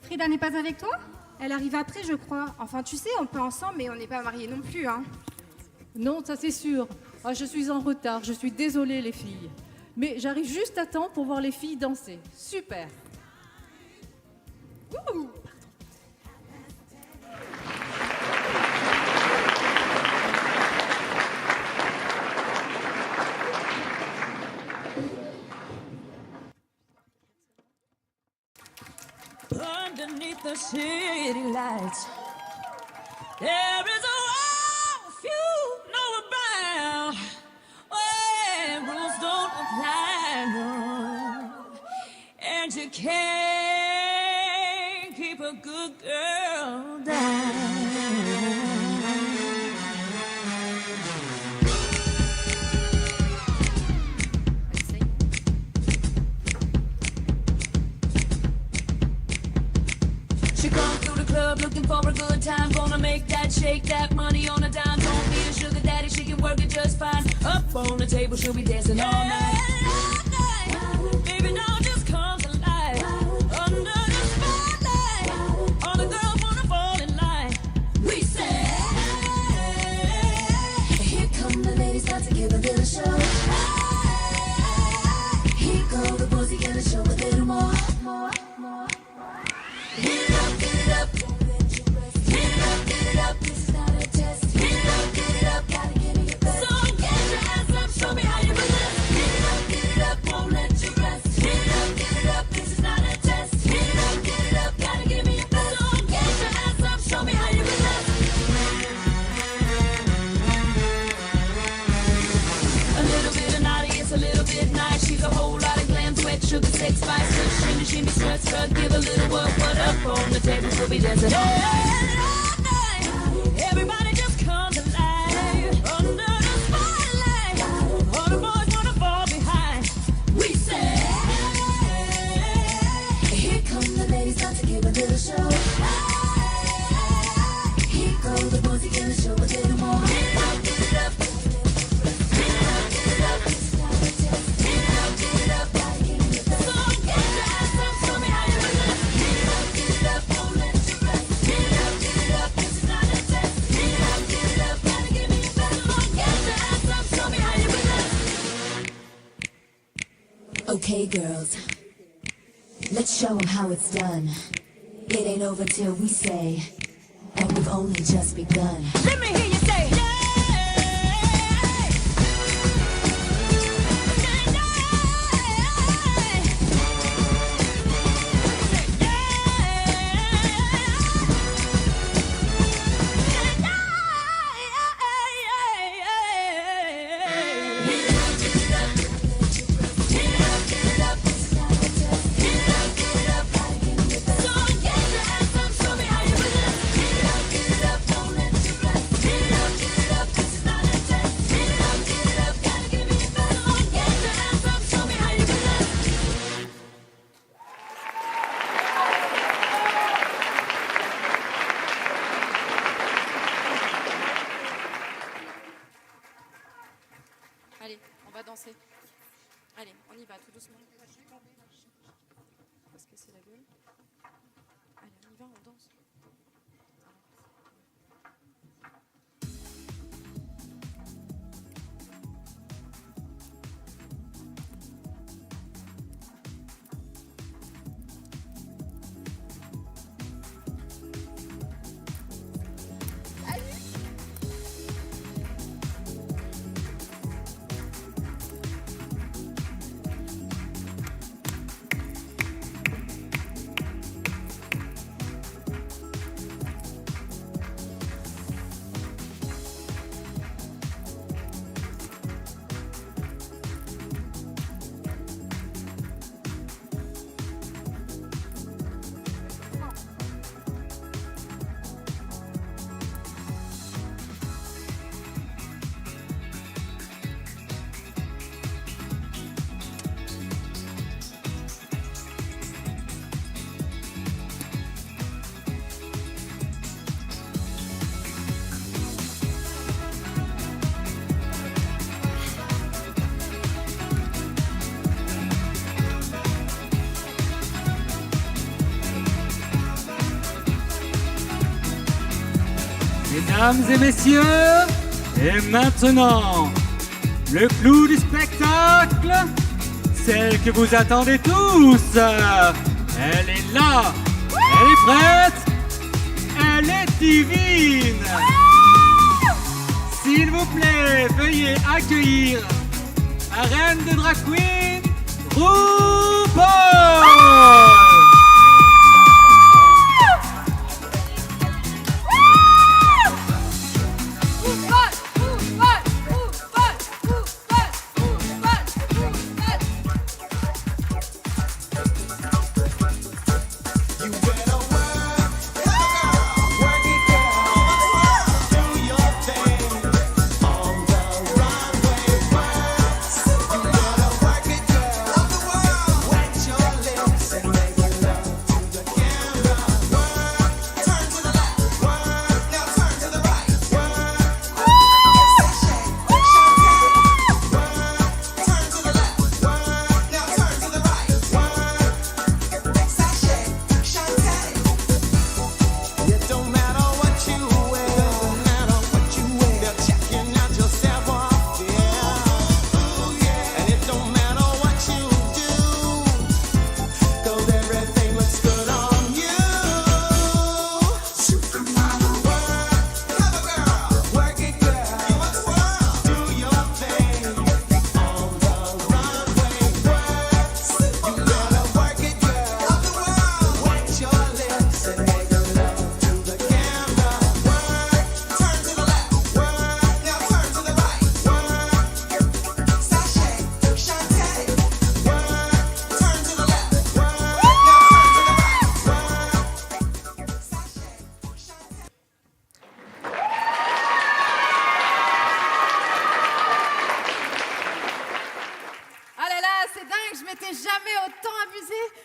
Frida n'est pas avec toi? Elle arrive après, je crois. Enfin, tu sais, on peut ensemble, mais on n'est pas mariés non plus, hein. Non, ça c'est sûr. Ah, je suis en retard, je suis désolée les filles. Mais j'arrive juste à temps pour voir les filles danser. Super. Ouh. Underneath the city lights, there is a world few know about. Where rules don't apply, no. And you can't keep a good girl down. She come through the club looking for a good time. Gonna make that, shake that money on a dime. Don't need a sugar daddy, she can work it just fine. Up on the table, she'll be dancing all night. Baby, now just comes alive. Under the spotlight, all the girls wanna fall in line. We say, here come the ladies, got to give a little show. Here go the boys, he gonna show a little more. Get it up, get it up, don't let you rest. Get it up, get it up, this is not a test. Get it up, gotta give me your best. So get your ass up, show me how you resist. Get it up, won't let you rest. Get it up, this is not a test. Get it up, gotta give me your best. So get your ass up, show me how you resist. A little bit of naughty, it's a little bit nice. She's a whole lot of glam, sweat, sugar, sex, spice. Just shimmy, shimmy, strut, strut, give a little work. What up on the table, she'll be dancing all night. Everybody just comes alive. Under the spotlight, all the boys wanna fall behind. We say, here come the ladies, got to give a little show. Here go the boys, he Okay, girls, let's show them how it's done. It ain't over till we say, and we've only just begun. Let me hear you say, Allez, on va danser. Allez, on y va tout doucement. On va se casser la gueule. Allez, on y va, on danse. Mesdames et messieurs, et maintenant, le clou du spectacle, celle que vous attendez tous. Elle est là, elle est prête, elle est divine. S'il vous plaît, veuillez accueillir la reine de drag queen, RuPaul.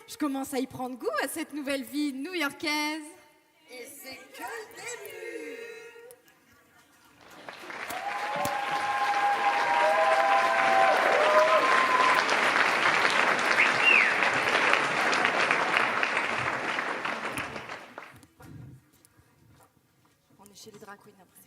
Je commence à y prendre goût à cette nouvelle vie new-yorkaise. Et c'est que le début. On est chez les drag queens après.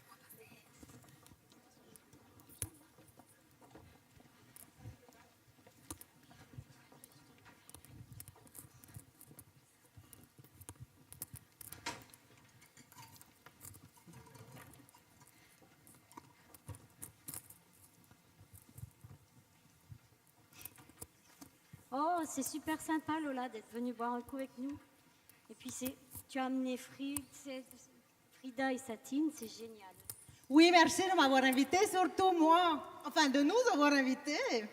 Oh, c'est super sympa, Lola, d'être venue boire un coup avec nous. Et puis, tu as amené Frida et Satine, c'est génial. Oui, merci de m'avoir invité, surtout moi. Enfin, de nous avoir invités.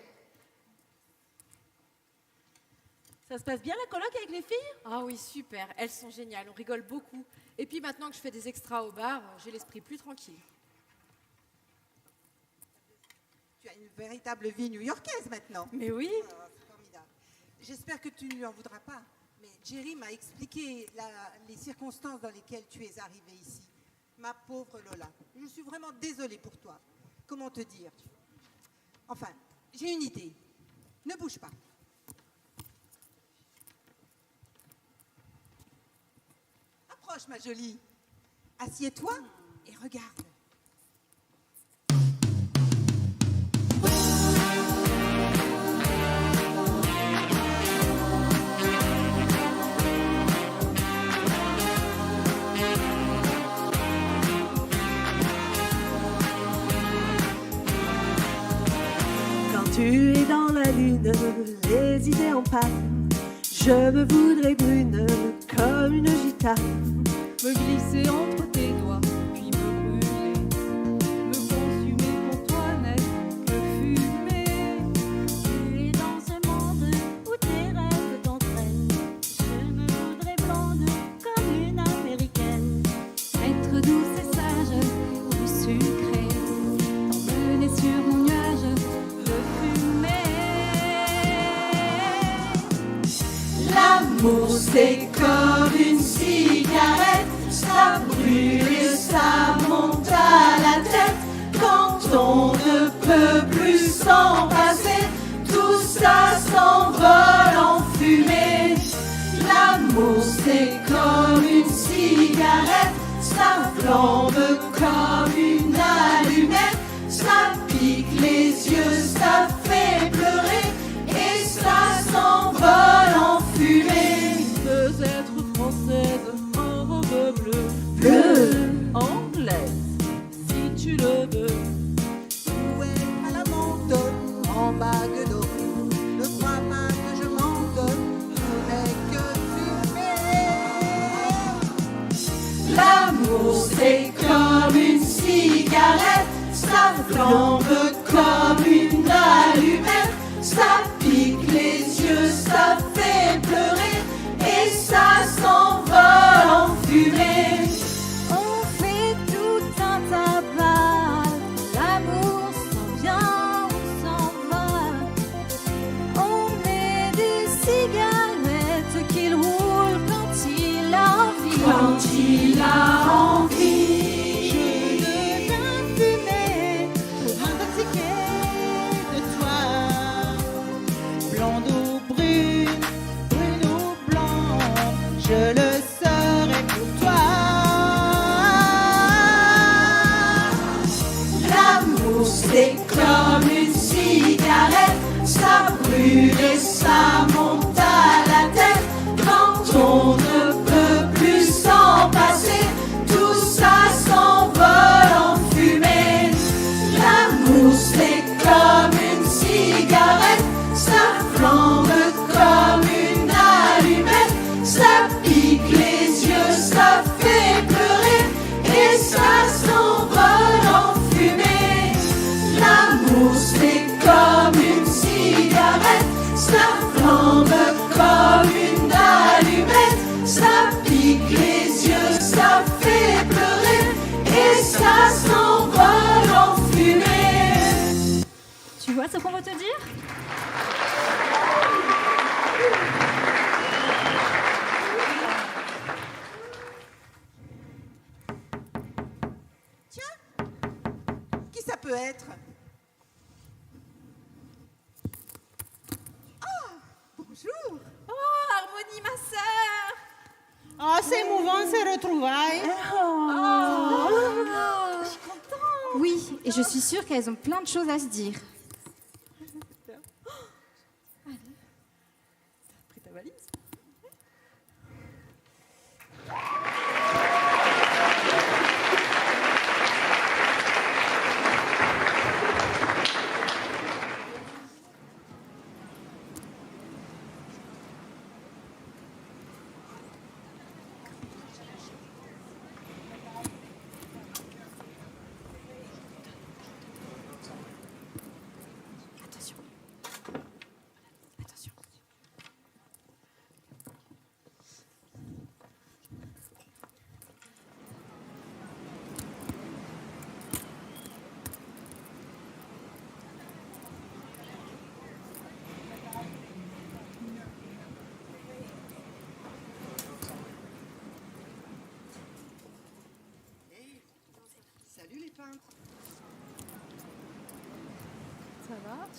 Ça se passe bien la coloc avec les filles? Ah oui, super. Elles sont géniales, on rigole beaucoup. Et puis maintenant que je fais des extras au bar, j'ai l'esprit plus tranquille. Tu as une véritable vie new-yorkaise maintenant. Mais oui. C'est formidable. J'espère que tu ne lui en voudras pas. Mais Jerry m'a expliqué les circonstances dans lesquelles tu es arrivée ici. Ma pauvre Lola, je suis vraiment désolée pour toi. Comment te dire? Enfin, j'ai une idée. Ne bouge pas. Approche, ma jolie. Assieds-toi et regarde. Tu es dans la lune, les idées en panne. Je me voudrais brune comme une gitane. Me glisser entre tes doigts, puis me brûler. Me consumer pour toi n'être que fumée. Tu es dans ce monde où tes rêves t'entraînent. Je me voudrais blonde comme une américaine. Être douce et sage, ou sucrée. T'emmener sur mon nuage de fumée. L'amour c'est comme une cigarette, ça brûle et ça monte à la tête. Quand on ne peut plus s'en passer, tout ça s'envole en fumée. L'amour c'est comme une cigarette, ça flambe comme une allumette. Ça pique les yeux, ça fait pleurer et ça s'envole en fumée. Peut-être française en robe bleue, Bleu. anglaise si tu le veux. Où est à la menthe en bague d'eau? Ne crois pas que je mente, je n'ai que fumé. L'amour c'est comme une cigarette, ça flambe comme une allumette. Ça pique les yeux, ça fait pleurer et ça s'envole en fumée. On fait tout un tabac. L'amour s'en vient, on s'en va. On met des cigarettes qu'il roule quand il a envie. Quand il a envie. Je deviens fumée Pour m'intoxiquer de toi. Blonde ou brune, brune ou blanc, je le serai pour toi. L'amour c'est comme une cigarette, ça brûle et ça monte à la tête. Quand on ne peut plus s'en passer, tout ça s'envole en fumée. L'amour c'est comme une cigarette, ça flambe comme une allumette. Ça pique les yeux, ça fait pleurer et ça s'envole en fumée. L'amour c'est comme une cigarette, ça flambe comme une allumette. Ça pique les yeux, ça fait pleurer et ça s'envole en fumée. Tu vois ce qu'on veut te dire? Qui ça peut être? Ah, bonjour. Oh, Harmonie, ma sœur. Oh, c'est émouvant ces retrouvailles. Je suis contente. Oui, et je suis sûre qu'elles ont plein de choses à se dire. T'as pris ta valise?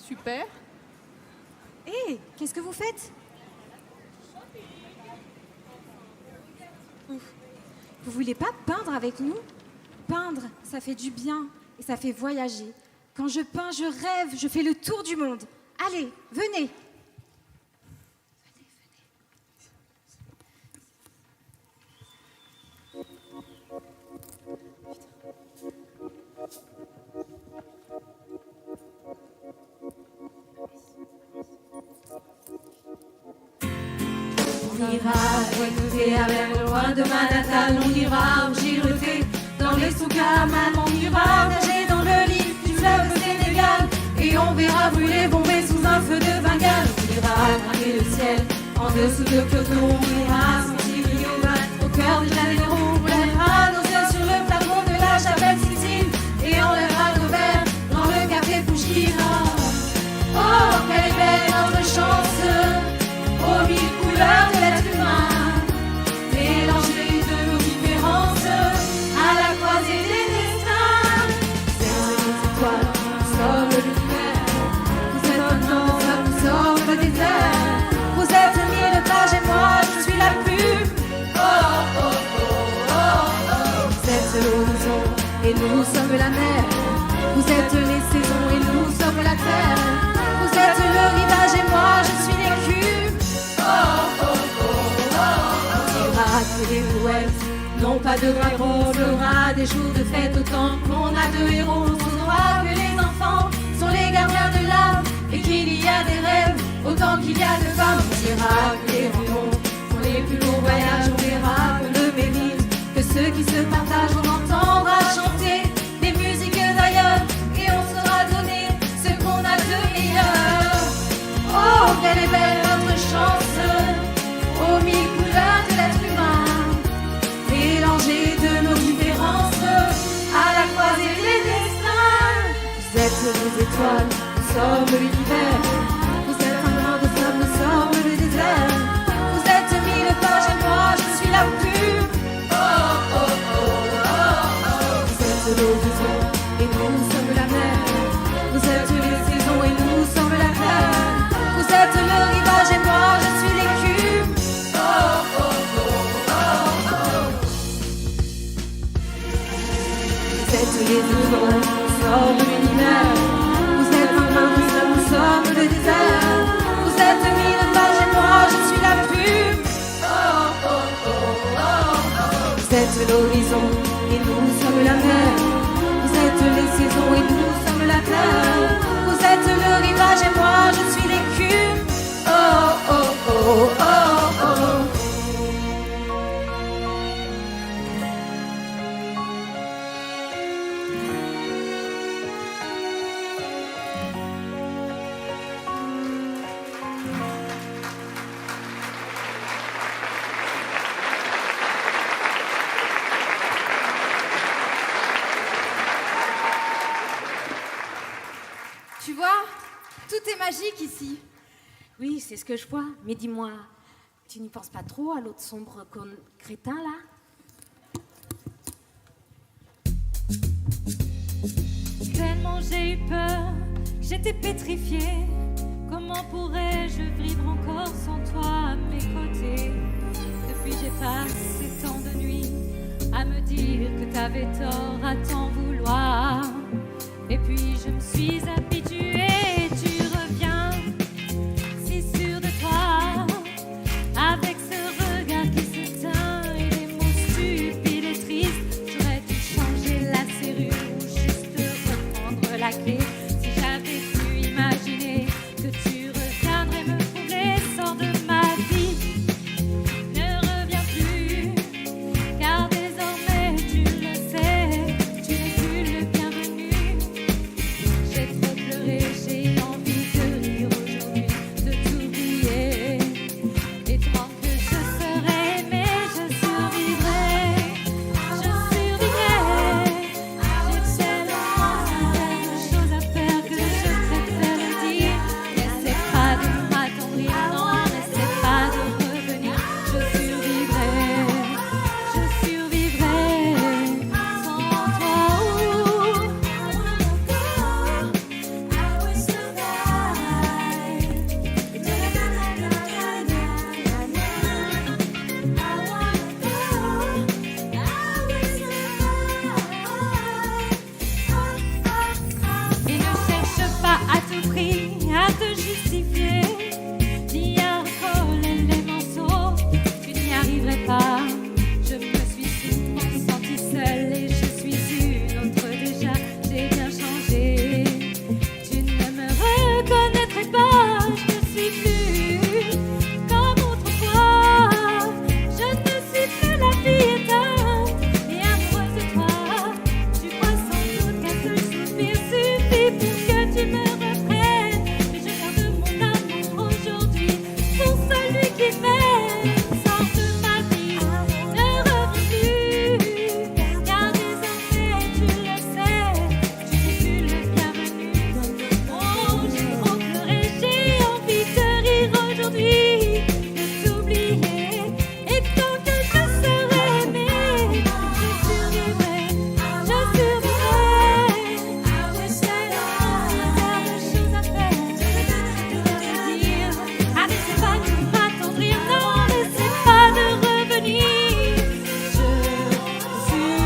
Super. Hé, qu'est-ce que vous faites? Vous voulez pas peindre avec nous? Peindre, ça fait du bien et ça fait voyager. Quand je peins, je rêve, je fais le tour du monde. Allez, venez. On ira écouter avec loin de Manhattan, on ira giroter dans les souks à Amman, on ira nager dans le lit du fleuve Sénégal et on verra brûler, bomber sous un feu de Bengale. On ira grimper le ciel en dessous de Kyoto, on ira sentir Yovan au cœur de Janeiro, on lèvera nos yeux sur le plafond de la chapelle Sixtine et on lèvera nos verres dans le café Pushkina. Oh, quelle est belle notre chance, aux mille couleurs de l'être humain, mélangées de nos différences, à la croisée des destins. Vous êtes les étoiles, nous sommes l'univers. Vous êtes un homme, nous sommes le désert. Vous êtes mille pages et moi, je suis la plume. Oh, oh, oh, oh, oh. Vous êtes l'horizon et nous sommes la mer. Vous êtes les saisons et nous sommes la terre. Vous êtes le rivage et moi, je suis l'écume. Oh, oh, oh, oh, oh. On dira que les poètes n'ont pas de héros. On fera des jours de fête autant qu'on a de héros. On saura que les enfants sont les gardiens de l'âme et qu'il y a des rêves autant qu'il y a de femmes. On dira que les rencontres sont les plus beaux voyages. On verra que le mérite que ceux qui se partagent. On entendra chanter des musiques d'ailleurs et on saura donner ce qu'on a de meilleur. Oh, quelle est belle notre chance, aux mille couleurs de l'être humain, mélangées de nos différences, à la croisée des destins. Vous êtes nos étoiles, nous sommes l'univers. Vous êtes un grain de sable, nous sommes le désert. Vous êtes mille pages et moi, je suis la plume. Oh, oh, oh, oh, oh. Vous êtes l'horizon et nous sommes la mer. Vous êtes les saisons et nous sommes la terre. Vous êtes le rivage et moi je suis l'écume. Oh, oh, oh, oh, oh. Vous êtes les étoiles, nous sommes l'univers. Vous êtes un grain de sable, nous sommes le désert. Vous êtes mille pages et moi je suis la plume. Oh, oh, oh, oh, oh. Vous êtes l'horizon et nous sommes la mer. Vous êtes les saisons et nous sommes la terre. Vous êtes le rivage et moi je suis l'écume. Oh, oh, oh, oh, oh. Tu vois, tout est magique ici. Oui, c'est ce que je vois. Mais dis-moi, tu n'y penses pas trop à l'autre sombre crétin, là? Tellement j'ai eu peur, j'étais pétrifiée. Comment pourrais-je vivre encore sans toi à mes côtés? Depuis j'ai passé tant de nuits à me dire que t'avais tort à t'en vouloir. Et puis je me suis habituée, tu reviens si sûr de toi, avec ce regard qui s'éteint et des mots stupides et tristes. J'aurais dû changer la serrure ou juste reprendre la clé. Si j'avais pu imaginer que tu reviendrais me troubler, sors de ma vie, ne reviens plus, car désormais tu le sais, tu n'es plus le bienvenu. J'ai trop pleuré, justifier ni à recoller les morceaux. Tu n'y arriverais pas. Je me suis souvent sentie seule et je suis une autre déjà. J'ai bien changé. Tu ne me reconnaîtrais pas. Je ne suis plus comme autrefois. Je ne suis plus la fille éteinte et amoureuse de toi. Tu crois sans doute qu'un seul soupir suffit pour que tu me reprennes. Mais je garde mon amour aujourd'hui pour celui qui m'aime. Sors de ma vie, ne reviens plus. Car désormais tu le sais, tu n'es plus le bienvenu. Oh, j'ai trop pleuré, j'ai envie de rire aujourd'hui, de t'oublier. Et tant que je serai aimée, je survivrai, je survivrai. Plein de choses à faire, de dire. Ah, n'essaie pas de m'attendrir, non, n'essaie pas de revenir. Je survivrai.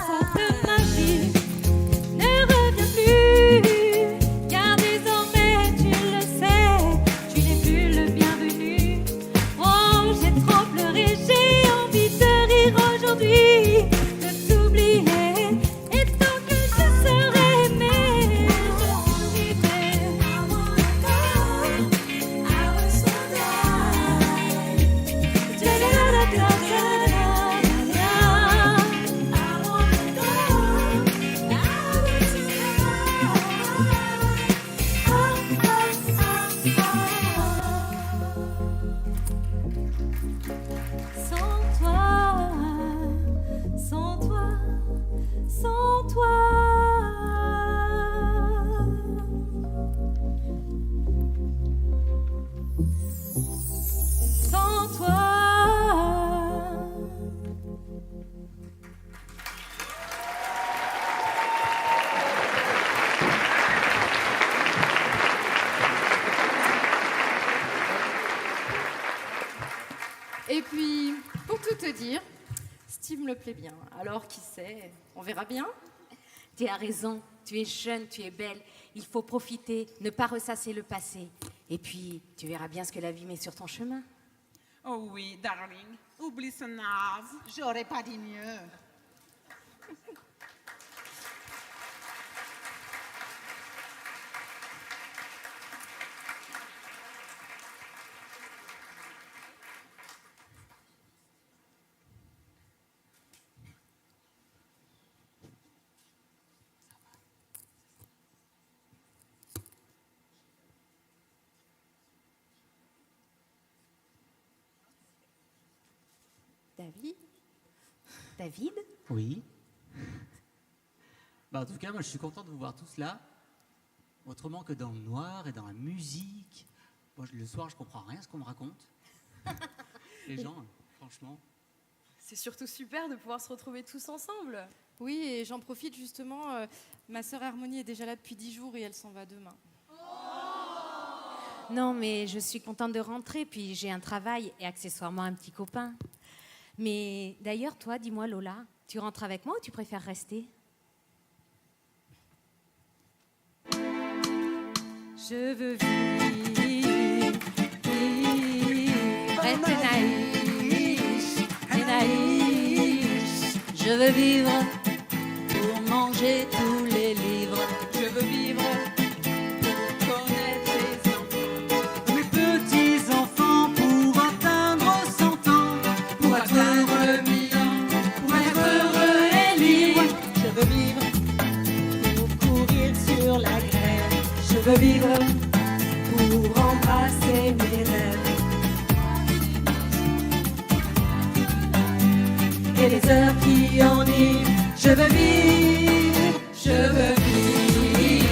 Sors de ma vie, ne reviens plus. Car désormais tu le sais, tu n'es plus le bienvenu. Oh, j'ai trop pleuré, j'ai envie de rire aujourd'hui, de t'oublier. Et tant que je serai aimée, je survivrai. Sans toi, sans toi, sans toi. Sans toi. Et puis, pour tout te dire, Steve me plaît bien. Alors, qui sait, on verra bien. Tu as raison, tu es jeune, tu es belle. Il faut profiter, ne pas ressasser le passé. Et puis, tu verras bien ce que la vie met sur ton chemin. Oh oui, darling, oublie ce naze. J'aurais pas dit mieux. David? David? Oui. Bah, en tout cas, moi, je suis content de vous voir tous là. Autrement que dans le noir et dans la musique. Moi, le soir, je comprends rien à ce qu'on me raconte. Les gens, franchement. C'est surtout super de pouvoir se retrouver tous ensemble. Oui, et j'en profite justement. Ma sœur Harmonie est déjà là depuis 10 jours et elle s'en va demain. Non, mais je suis contente de rentrer, puis j'ai un travail et accessoirement un petit copain. Mais d'ailleurs, toi, dis-moi Lola, tu rentres avec moi ou tu préfères rester? Je veux vivre, Je veux vivre pour manger tous les livres. Je veux vivre pour connaître les enfants. Mes petits enfants pour atteindre 100 ans. Pour atteindre le million, pour être heureux et libre. Je veux vivre pour courir sur la grève. Je veux vivre pour embrasser mes rêves. Et les heures qui enivrent. Je veux vivre, je veux vivre,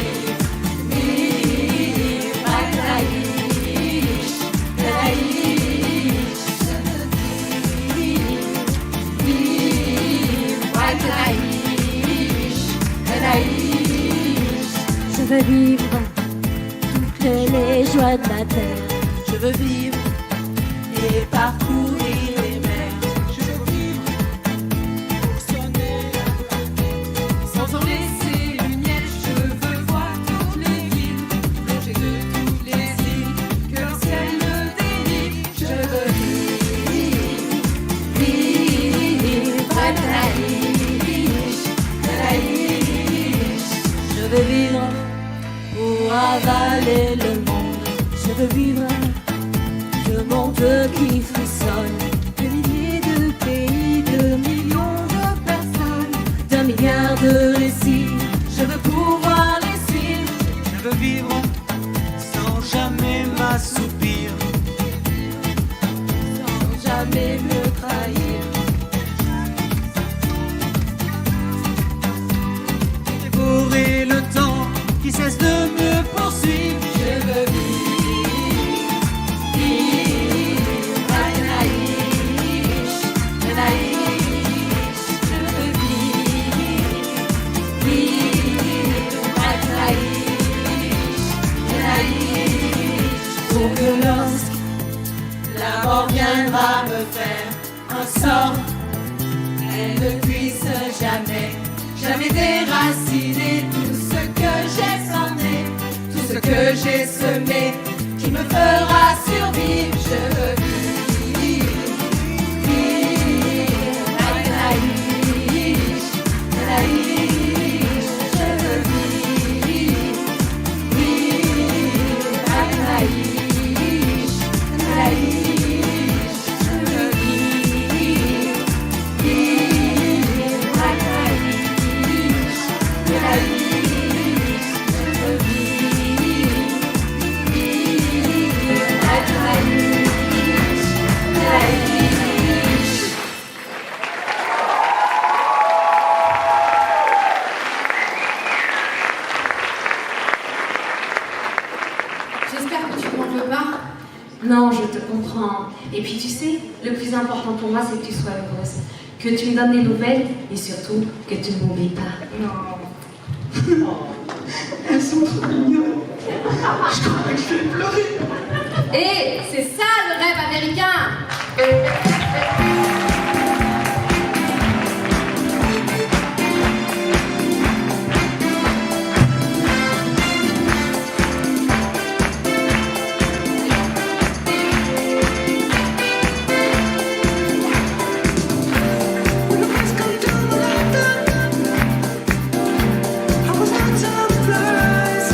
vivre, Laïch, Laïch. Je veux vivre, vivre, Laïch, Laïch. Je veux vivre toutes les joies de la terre. Je veux vivre et parcourir les mers. Je veux vivre veux vivre de monde qui frissonne, de milliers de pays, de millions de personnes, d'un milliard de récits. Je veux pouvoir les suivre. Je veux vivre sans jamais m'assoupir, Sans jamais me trahir. dévorer le temps qui cesse de me poursuivre. Je veux Pour que lorsque la mort viendra me faire un sort, elle ne puisse jamais déraciner tout ce que j'ai semé, tout ce que j'ai semé, qui me fera survivre. Je veux vivre, je veux J'espère que tu ne m'en veux pas. Non, je te comprends. Et puis tu sais, le plus important pour moi, c'est que tu sois heureuse. Que tu me donnes des nouvelles et surtout que tu ne m'oublies pas. Non. Elles sont trop mignonnes. Je crois que je vais pleurer. Et c'est ça le rêve américain. I was out of place.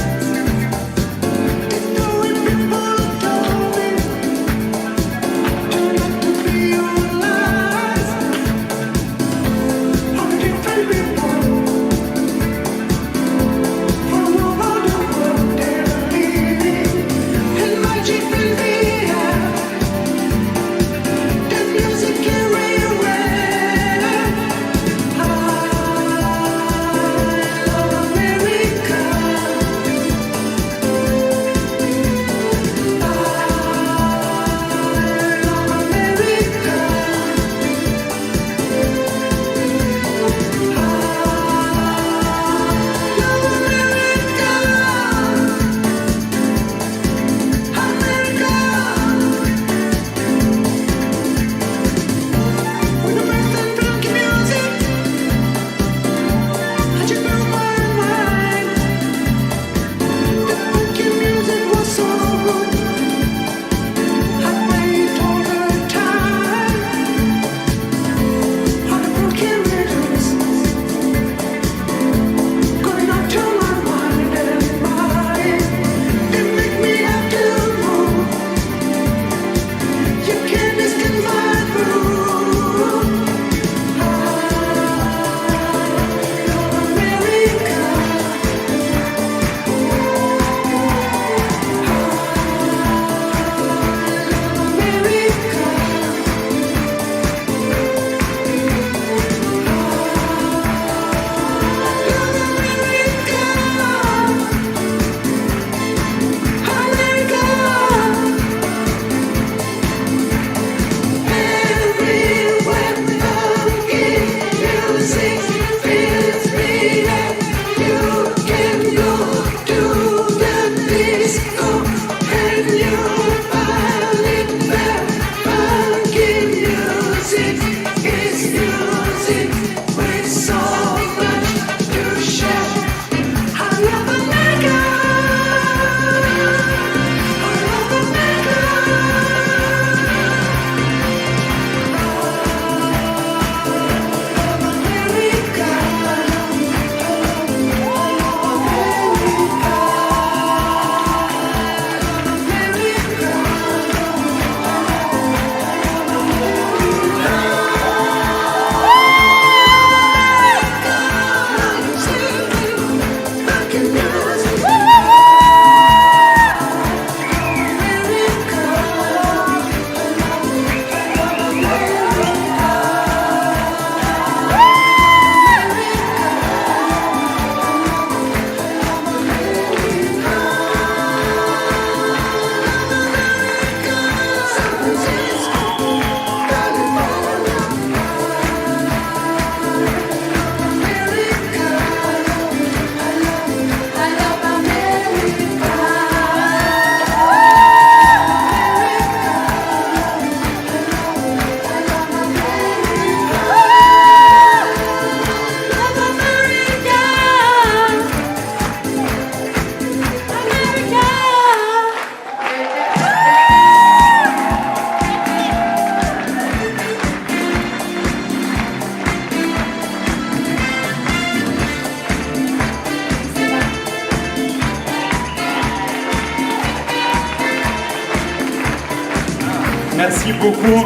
Merci beaucoup.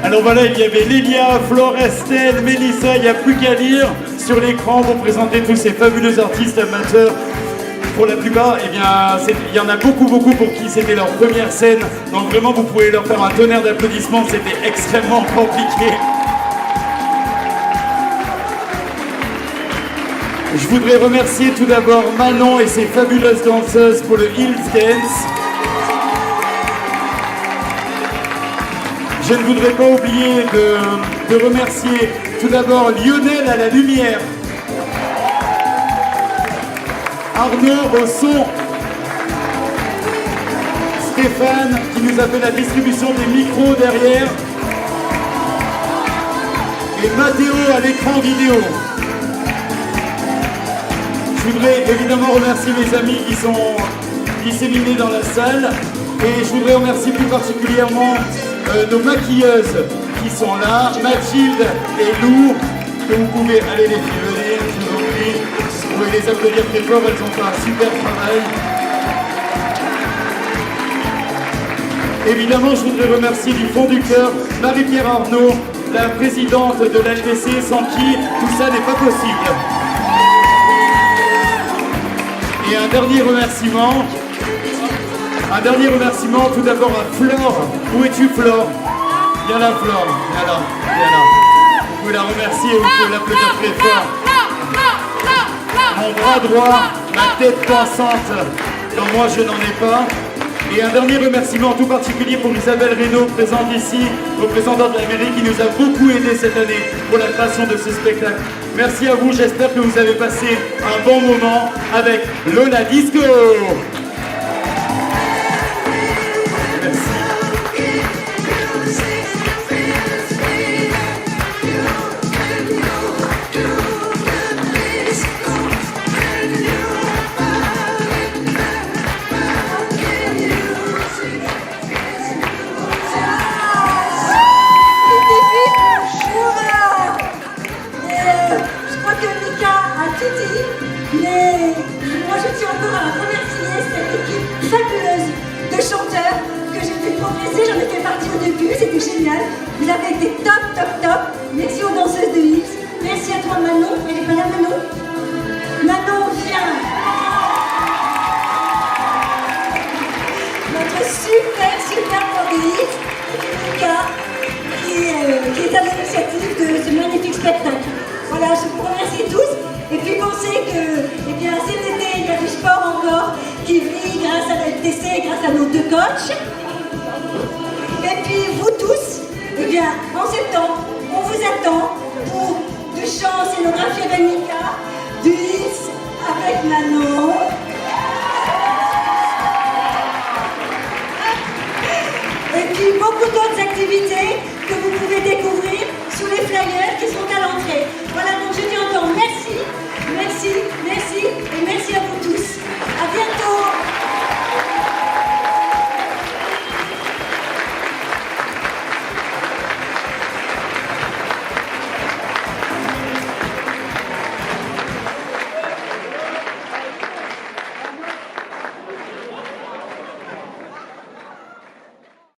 Alors voilà, il y avait Lélia, Flore, Estelle, Mélissa, il n'y a plus qu'à lire sur l'écran pour présenter tous ces fabuleux artistes amateurs. Pour la plupart, eh bien, il y en a beaucoup pour qui c'était leur première scène. Donc vraiment, vous pouvez leur faire un tonnerre d'applaudissements, c'était extrêmement compliqué. Je voudrais remercier tout d'abord Manon et ses fabuleuses danseuses pour le Hills Dance. Je ne voudrais pas oublier de remercier tout d'abord Lionel à la lumière, Arnaud au son, Stéphane qui nous a fait la distribution des micros derrière et Mathéo à l'écran vidéo. Je voudrais évidemment remercier mes amis qui sont disséminés dans la salle et je voudrais remercier plus particulièrement nos maquilleuses qui sont là, Mathilde et Lou, que vous pouvez aller les venir, je vous en prie. Vous pouvez les applaudir très fort, elles ont fait un super travail. Évidemment, je voudrais remercier du fond du cœur Marie-Pierre Arnaud, la présidente de l'LDC, sans qui tout ça n'est pas possible. Et un dernier remerciement tout d'abord à Flore. Où es-tu, Flore? Viens là, Flore. Viens là. Vous pouvez la remercier, vous pouvez l'applaudir très fort. Mon bras droit, ma tête pensante, quand moi je n'en ai pas. Et un dernier remerciement tout particulier pour Isabelle Reynaud, présente ici, représentante de la mairie, qui nous a beaucoup aidé cette année pour la création de ce spectacle. Merci à vous, j'espère que vous avez passé un bon moment avec Lola Disco. Vous avez été top. Merci aux danseuses de Hills. Merci à toi, Manon. Elle est pas là, Manon? Manon, viens. Notre super bande de Hills, Mika, qui est à l'initiative de ce magnifique spectacle. Voilà, je vous remercie tous. Et puis pensez que cet été, il y a du sport encore qui vit grâce à la LTC, grâce à nos deux coachs. Et puis vous tous, en septembre, on vous attend pour du chant, scénographie avec Mika, du Hills avec Manon. Et puis beaucoup d'autres activités que vous pouvez découvrir sur les flyers qui sont